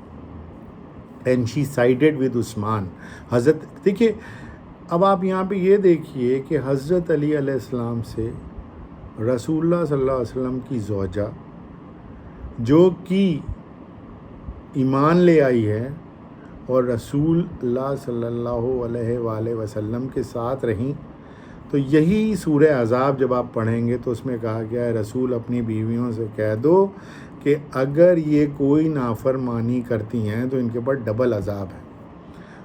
اینڈ شی سائیڈڈ ود عثمان۔ حضرت دیکھیے، اب آپ یہاں پہ یہ دیکھیے کہ حضرت علی علیہ السلام سے رسول اللہ صلی اللہ علیہ وسلم کی زوجہ جو کہ ایمان لے آئی ہے اور رسول اللہ صلی اللہ علیہ وآلہ وسلم کے ساتھ رہیں، تو یہی سورہ احزاب جب آپ پڑھیں گے تو اس میں کہا گیا ہے رسول اپنی بیویوں سے کہہ دو کہ اگر یہ کوئی نافرمانی کرتی ہیں تو ان کے اوپر ڈبل عذاب ہے۔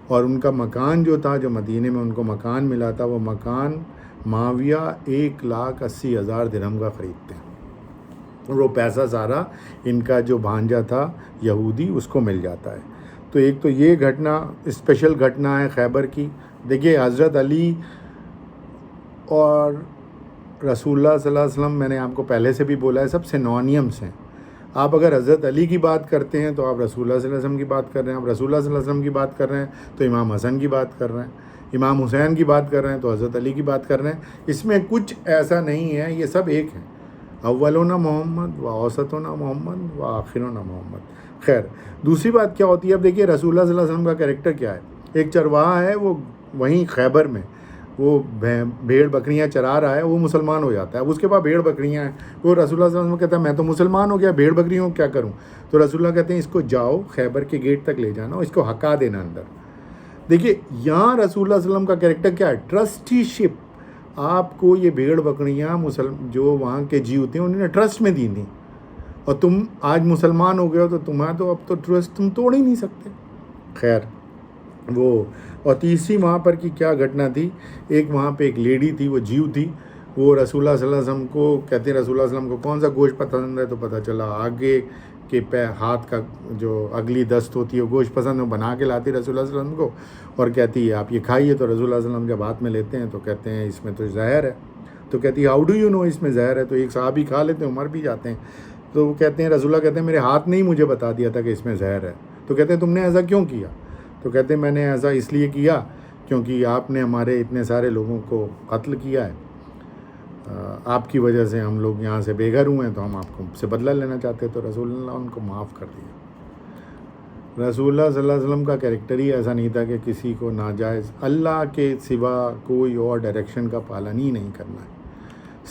اور ان کا مکان جو تھا، جو مدینے میں ان کو مکان ملا تھا، وہ مکان معاویہ 1,80,000 درہم کا خریدتے ہیں، اور وہ پیسہ سارا ان کا جو بھانجا تھا یہودی اس کو مل جاتا ہے۔ تو ایک تو یہ گھٹنا اسپیشل گھٹنا ہے خیبر کی۔ دیکھیے حضرت علی اور رسول اللہ صلی اللہ علیہ وسلم، میں نے آپ کو پہلے سے بھی بولا ہے، سب سینونیمس ہیں۔ آپ اگر حضرت علی کی بات کرتے ہیں تو آپ رسول اللہ صلی اللہ علیہ وسلم کی بات کر رہے ہیں، آپ رسول اللہ صلی اللہ علیہ وسلم کی بات کر رہے ہیں تو امام حسن کی بات کر رہے ہیں، امام حسین کی بات کر رہے ہیں تو حضرت علی کی بات کر رہے ہیں۔ اس میں کچھ ایسا نہیں ہے، یہ سب ایک ہیں، اولنا محمد و اوسطنا محمد و آخرنا محمد۔ خیر، دوسری بات کیا ہوتی ہے؟ اب دیکھیے رسول اللہ صلی اللہ علیہ وسلم کا کریکٹر کیا ہے۔ ایک چرواہا ہے، وہ وہیں خیبر میں وہ بھیڑ بکریاں چرا رہا ہے، وہ مسلمان ہو جاتا ہے۔ اب اس کے پاس بھیڑ بکریاں ہیں، وہ رسول اللہ صلی اللہ علیہ وسلم کہتا ہے میں تو مسلمان ہو گیا، بھیڑ بکریوں کیا کروں؟ تو رسول اللہ کہتے ہیں اس کو جاؤ خیبر کے گیٹ تک لے جانا، اس کو ہکا دینا اندر۔ دیکھیے یہاں رسول اللہ صلی اللہ علیہ وسلم کا کریکٹر کیا ہے؟ ٹرسٹی شپ۔ آپ کو یہ بھیڑ بکریاں جو وہاں کے جی ہوتے ہیں انہوں نے ٹرسٹ میں دی تھیں، اور تم آج مسلمان ہو گئے ہو تو تمہیں تو اب تو ٹرسٹ تم توڑ ہی نہیں سکتے۔ خیر وہ، اور تیسری وہاں پر کی کیا گھٹنا تھی، ایک وہاں پہ ایک لیڈی تھی، وہ جیو تھی، وہ رسول اللہ صلی اللہ علیہ وسلم کو کہتے ہیں رسول اللہ صلی اللہ علیہ وسلم کو کون سا گوشت پسند ہے؟ تو پتہ چلا آگے کے ہاتھ کا جو اگلی دست ہوتی ہے وہ گوشت پسند ہے، بنا کے لاتی رسول اللہ صلی اللہ علیہ وسلم کو اور کہتی ہے آپ یہ کھائیے۔ تو رسول اللہ صلی اللہ علیہ وسلم جب ہاتھ میں لیتے ہیں تو کہتے ہیں اس میں تو زہر ہے۔ تو کہتی ہے ہاؤ ڈو یو نو اس میں زہر ہے؟ تو ایک صحابی کھا لیتے ہیں، عمر بھی جاتے ہیں، تو وہ کہتے ہیں رسول اللہ کہتے ہیں میرے ہاتھ نے ہی مجھے بتا دیا تھا کہ اس میں زہر ہے۔ تو کہتے ہیں تم نے ایسا کیوں کیا؟ تو کہتے ہیں میں نے ایسا اس لیے کیا کیونکہ آپ نے ہمارے اتنے سارے لوگوں کو قتل کیا ہے، آپ کی وجہ سے ہم لوگ یہاں سے بے گھر ہوئے ہیں تو ہم آپ کو سے بدلہ لینا چاہتے ہیں، تو رسول اللہ ان کو معاف کر دیا۔ رسول اللہ صلی اللہ علیہ وسلم کا کیریکٹر ہی ایسا نہیں تھا کہ کسی کو ناجائز اللہ کے سوا کوئی اور ڈائریکشن کا پالن ہی نہیں کرنا ہے،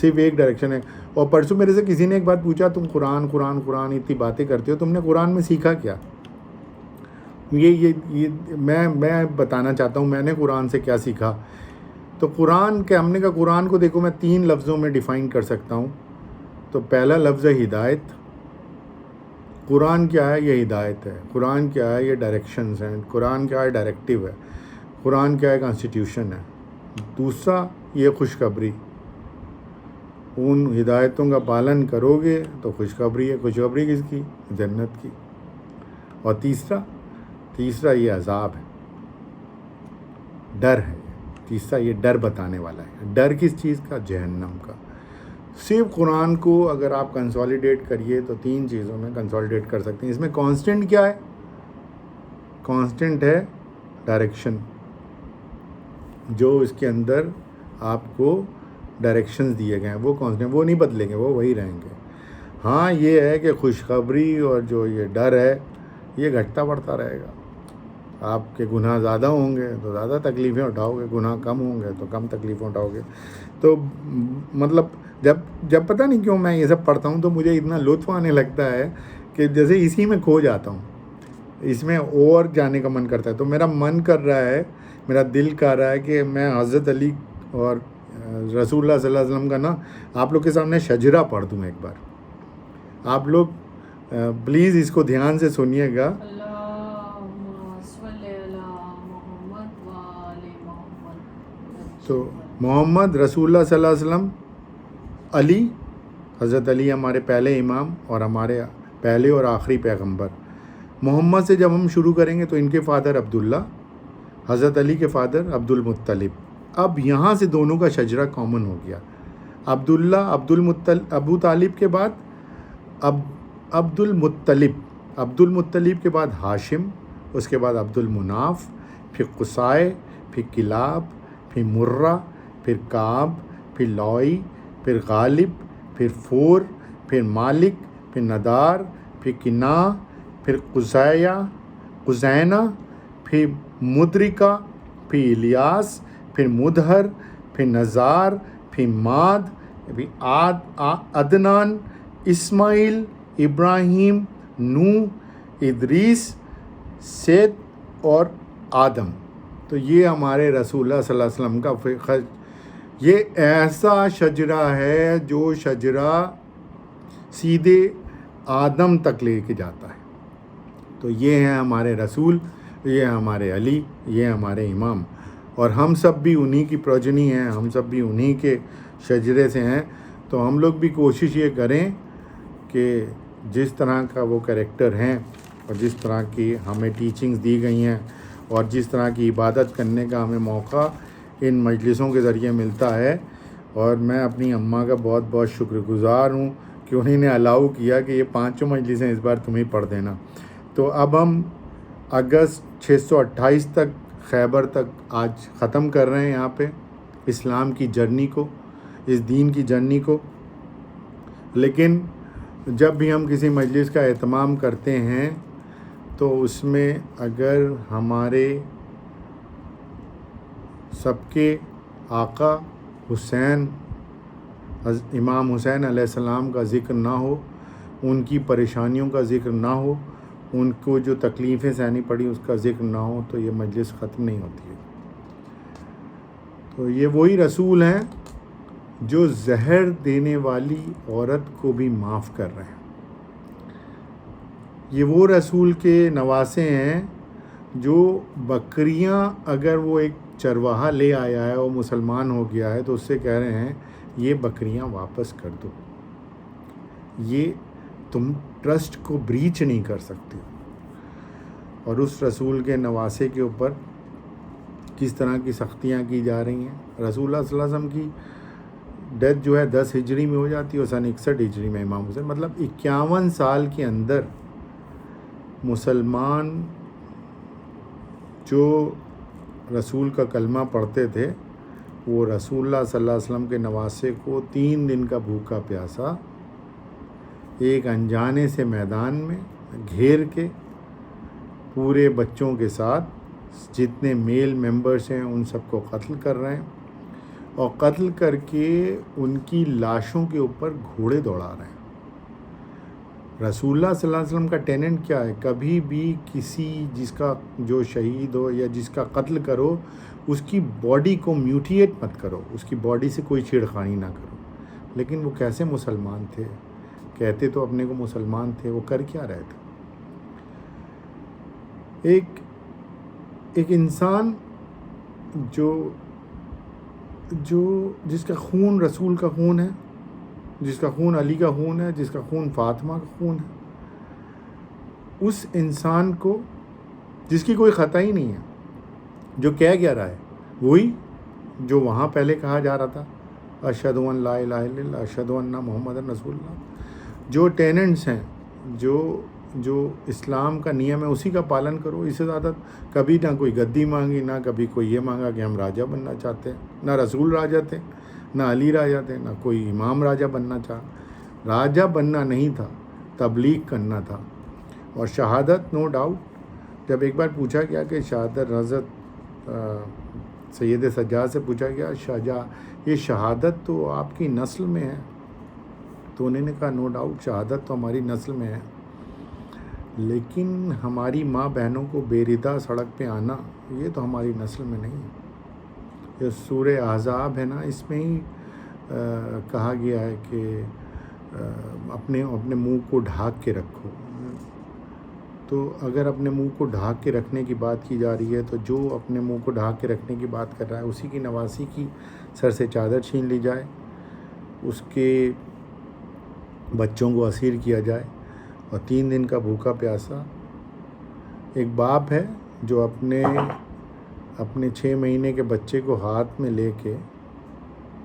صرف ایک ڈائریکشن ہے۔ اور پرسوں میرے سے کسی نے ایک بات پوچھا، تم قرآن قرآن قرآن اتنی باتیں کرتے ہو، تم نے قرآن میں سیکھا کیا؟ یہ میں بتانا چاہتا ہوں میں نے قرآن سے کیا سیکھا۔ تو قرآن کے ہم نے کہا قرآن کو دیکھو میں 3 لفظوں میں ڈیفائن کر سکتا ہوں۔ تو پہلا لفظ ہے ہدایت۔ قرآن کیا ہے؟ یہ ہدایت ہے۔ قرآن کیا ہے؟ یہ ڈائریکشنز ہیں۔ قرآن کیا ہے؟ ڈائریکٹیو ہے۔ قرآن کیا ہے؟ کانسٹیٹیوشن ہے۔ دوسرا یہ خوشخبری، ان ہدایتوں کا پالن کرو گے تو خوشخبری ہے۔ خوشخبری کس کی؟ جنت کی۔ اور تیسرا یہ عذاب ہے، ڈر ہے۔ تیسرا یہ ڈر بتانے والا ہے۔ ڈر کس چیز کا؟ جہنم کا۔ صرف قرآن کو اگر آپ کنسالیڈیٹ کریے تو 3 چیزوں میں کنسالیڈیٹ کر سکتے ہیں۔ اس میں کانسٹنٹ کیا ہے؟ کانسٹنٹ ہے ڈائریکشن، جو اس کے اندر آپ کو ڈائریکشنز دیے گئے ہیں وہ کانسٹنٹ، وہ نہیں بدلیں گے، وہ وہی رہیں گے۔ ہاں یہ ہے کہ خوشخبری اور جو یہ ڈر ہے یہ گھٹتا بڑھتا رہے گا۔ آپ کے گناہ زیادہ ہوں گے تو زیادہ تکلیفیں اٹھاؤ گے، گناہ کم ہوں گے تو کم تکلیفیں اٹھاؤ گے۔ تو مطلب جب پتہ نہیں کیوں میں یہ سب پڑھتا ہوں تو مجھے اتنا لطف آنے لگتا ہے کہ جیسے اسی میں کھو جاتا ہوں، اس میں اور جانے کا من کرتا ہے۔ تو میرا من کر رہا ہے، میرا دل کر رہا ہے کہ میں حضرت علی اور رسول اللہ صلی اللہ علیہ وسلم کا نا آپ لوگ کے سامنے شجرہ پڑھ دوں ایک بار۔ آپ لوگ پلیز اس کو دھیان سے سنیے گا۔ تو محمد رسول اللہ صلی اللہ علیہ وسلم، علی، حضرت علی ہمارے پہلے امام اور ہمارے پہلے اور آخری پیغمبر۔ محمد سے جب ہم شروع کریں گے تو ان کے فادر عبداللہ، حضرت علی کے فادر عبد المطلب۔ اب یہاں سے دونوں کا شجرہ کامن ہو گیا۔ عبداللہ ابو طالب کے بعد عبد المطلب کے بعد ہاشم، اس کے بعد عبد المناف، پھر قصائے، پھر کلاب، پھر مرہ، پھر کعب، پھر لوئی، پھر غالب، پھر فور، پھر مالک، پھر ندار، پھر کنا، پھر قزینہ، پھر مدرکہ، پھر الیاس، پھر مدہر، پھر نزار، پھر ماد، پھر عدنان، اسماعیل، ابراہیم، نوح، ادریس، سیت اور آدم۔ تو یہ ہمارے رسول اللہ صلی اللہ علیہ وسلم کا یہ ایسا شجرہ ہے جو شجرہ سیدھے آدم تک لے کے جاتا ہے۔ تو یہ ہیں ہمارے رسول، یہ ہمارے علی، یہ ہمارے امام، اور ہم سب بھی انہی کی پروجنی ہیں، ہم سب بھی انہی کے شجرے سے ہیں۔ تو ہم لوگ بھی کوشش یہ کریں کہ جس طرح کا وہ کریکٹر ہیں اور جس طرح کی ہمیں ٹیچنگز دی گئی ہیں اور جس طرح کی عبادت کرنے کا ہمیں موقع ان مجلسوں کے ذریعے ملتا ہے، اور میں اپنی اماں کا بہت بہت شکر گزار ہوں کہ انہیں نے الاؤ کیا کہ یہ 5 مجلسیں اس بار تمہیں پڑھ دینا۔ تو اب ہم اگست 628 تک خیبر تک آج ختم کر رہے ہیں یہاں پہ اسلام کی جرنی کو، اس دین کی جرنی کو۔ لیکن جب بھی ہم کسی مجلس کا اہتمام کرتے ہیں تو اس میں اگر ہمارے سب کے آقا حسین، امام حسین علیہ السلام کا ذکر نہ ہو، ان کی پریشانیوں کا ذکر نہ ہو، ان کو جو تکلیفیں سہنی پڑی اس کا ذکر نہ ہو تو یہ مجلس ختم نہیں ہوتی ہے۔ تو یہ وہی رسول ہیں جو زہر دینے والی عورت کو بھی معاف کر رہے ہیں۔ یہ وہ رسول کے نواسے ہیں جو بکریاں اگر وہ ایک چرواہا لے آیا ہے اور مسلمان ہو گیا ہے تو اس سے کہہ رہے ہیں یہ بکریاں واپس کر دو، یہ تم ٹرسٹ کو بریچ نہیں کر سکتے۔ اور اس رسول کے نواسے کے اوپر کس طرح کی سختیاں کی جا رہی ہیں۔ رسول اللہ صلی اللہ علیہ وسلم کی ڈیتھ جو ہے 10 ہجری میں ہو جاتی ہے اور سن 61 ہجری میں امام حسین، مطلب 51 سال کے اندر مسلمان جو رسول کا کلمہ پڑھتے تھے وہ رسول اللہ صلی اللہ علیہ وسلم کے نواسے کو 3 دن کا بھوکا پیاسا ایک انجانے سے میدان میں گھیر کے پورے بچوں کے ساتھ جتنے میل ممبرس ہیں ان سب کو قتل کر رہے ہیں، اور قتل کر کے ان کی لاشوں کے اوپر گھوڑے دوڑا رہے ہیں۔ رسول اللہ صلی اللہ علیہ وسلم کا ٹیننٹ کیا ہے؟ کبھی بھی کسی جس کا جو شہید ہو یا جس کا قتل کرو اس کی باڈی کو میوٹیٹ مت کرو، اس کی باڈی سے کوئی چھیڑخانی نہ کرو۔ لیکن وہ کیسے مسلمان تھے؟ کہتے تو اپنے کو مسلمان تھے، وہ کر کیا رہے تھے؟ ایک انسان جس کا خون رسول کا خون ہے، جس کا خون علی کا خون ہے، جس کا خون فاطمہ کا خون ہے، اس انسان کو جس کی کوئی خطا ہی نہیں ہے، جو کہہ کیا رہا ہے وہی جو وہاں پہلے کہا جا رہا تھا، اشہد ان لا الہ الا اللہ اشہد ان محمد رسول اللہ۔ جو ٹیننٹس ہیں، جو اسلام کا نیم ہے اسی کا پالن کرو۔ اس سے زیادہ کبھی نہ کوئی گدی مانگی، نہ کبھی کوئی یہ مانگا کہ ہم راجہ بننا چاہتے ہیں، نہ رسول راجہ تھے، نہ علی راجہ تھے، نہ کوئی امام راجہ بننا چاہا۔ راجہ بننا نہیں تھا، تبلیغ کرنا تھا۔ اور شہادت نو ڈاؤٹ، جب ایک بار پوچھا گیا کہ شہادت، حضرت سید سجاد سے پوچھا گیا یہ شہادت تو آپ کی نسل میں ہے، تو انہوں نے کہا نو ڈاؤٹ شہادت تو ہماری نسل میں ہے، لیکن ہماری ماں بہنوں کو بے ردا سڑک پہ آنا یہ تو ہماری نسل میں نہیں ہے۔ یہ سورہ احزاب ہے نا، اس میں ہی کہا گیا ہے کہ اپنے منہ کو ڈھانک کے رکھو۔ تو اگر اپنے منہ کو ڈھانک کے رکھنے کی بات کی جا رہی ہے تو جو اپنے منہ کو ڈھانک کے رکھنے کی بات کر رہا ہے اسی کی نواسی کی سر سے چادر چھین لی جائے، اس کے بچوں کو اسیر کیا جائے، اور 3 دن کا بھوکا پیاسا ایک باپ ہے جو اپنے 6 مہینے کے بچے کو ہاتھ میں لے کے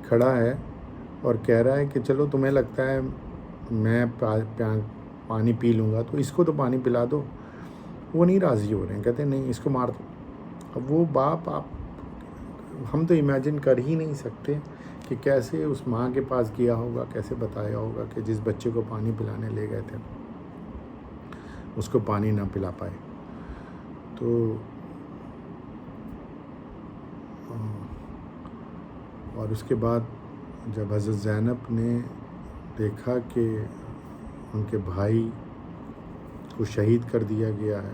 کھڑا ہے اور کہہ رہا ہے کہ چلو تمہیں لگتا ہے میں پانی پی لوں گا تو اس کو تو پانی پلا دو۔ وہ نہیں راضی ہو رہے ہیں، کہتے ہیں نہیں اس کو مار دو۔ اب وہ باپ ہم تو امیجن کر ہی نہیں سکتے کہ کیسے اس ماں کے پاس گیا ہوگا، کیسے بتایا ہوگا کہ جس بچے کو پانی پلانے لے گئے تھے اس کو پانی نہ پلا پائے۔ تو اور اس کے بعد جب حضرت زینب نے دیکھا کہ ان کے بھائی کو شہید کر دیا گیا ہے،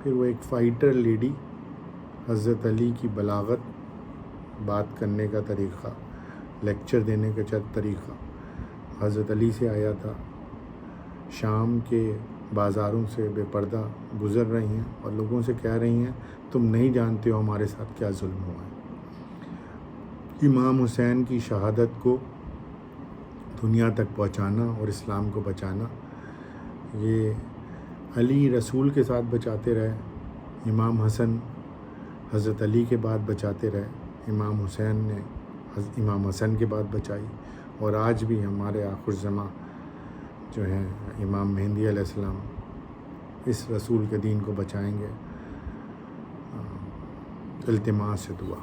پھر وہ ایک فائٹر لیڈی، حضرت علی کی بلاغت، بات کرنے کا طریقہ، لیکچر دینے کا طریقہ حضرت علی سے آیا تھا، شام کے بازاروں سے بے پردہ گزر رہی ہیں اور لوگوں سے کہہ رہی ہیں تم نہیں جانتے ہو ہمارے ساتھ کیا ظلم ہوا ہے۔ امام حسین کی شہادت کو دنیا تک پہنچانا اور اسلام کو بچانا، یہ علی رسول کے ساتھ بچاتے رہے، امام حسن حضرت علی کے بعد بچاتے رہے، امام حسین نے امام حسن کے بعد بچائی، اور آج بھی ہمارے آخر زماں جو ہیں امام مہدی علیہ السلام اس رسول کے دین کو بچائیں گے۔ التماس سے دعا۔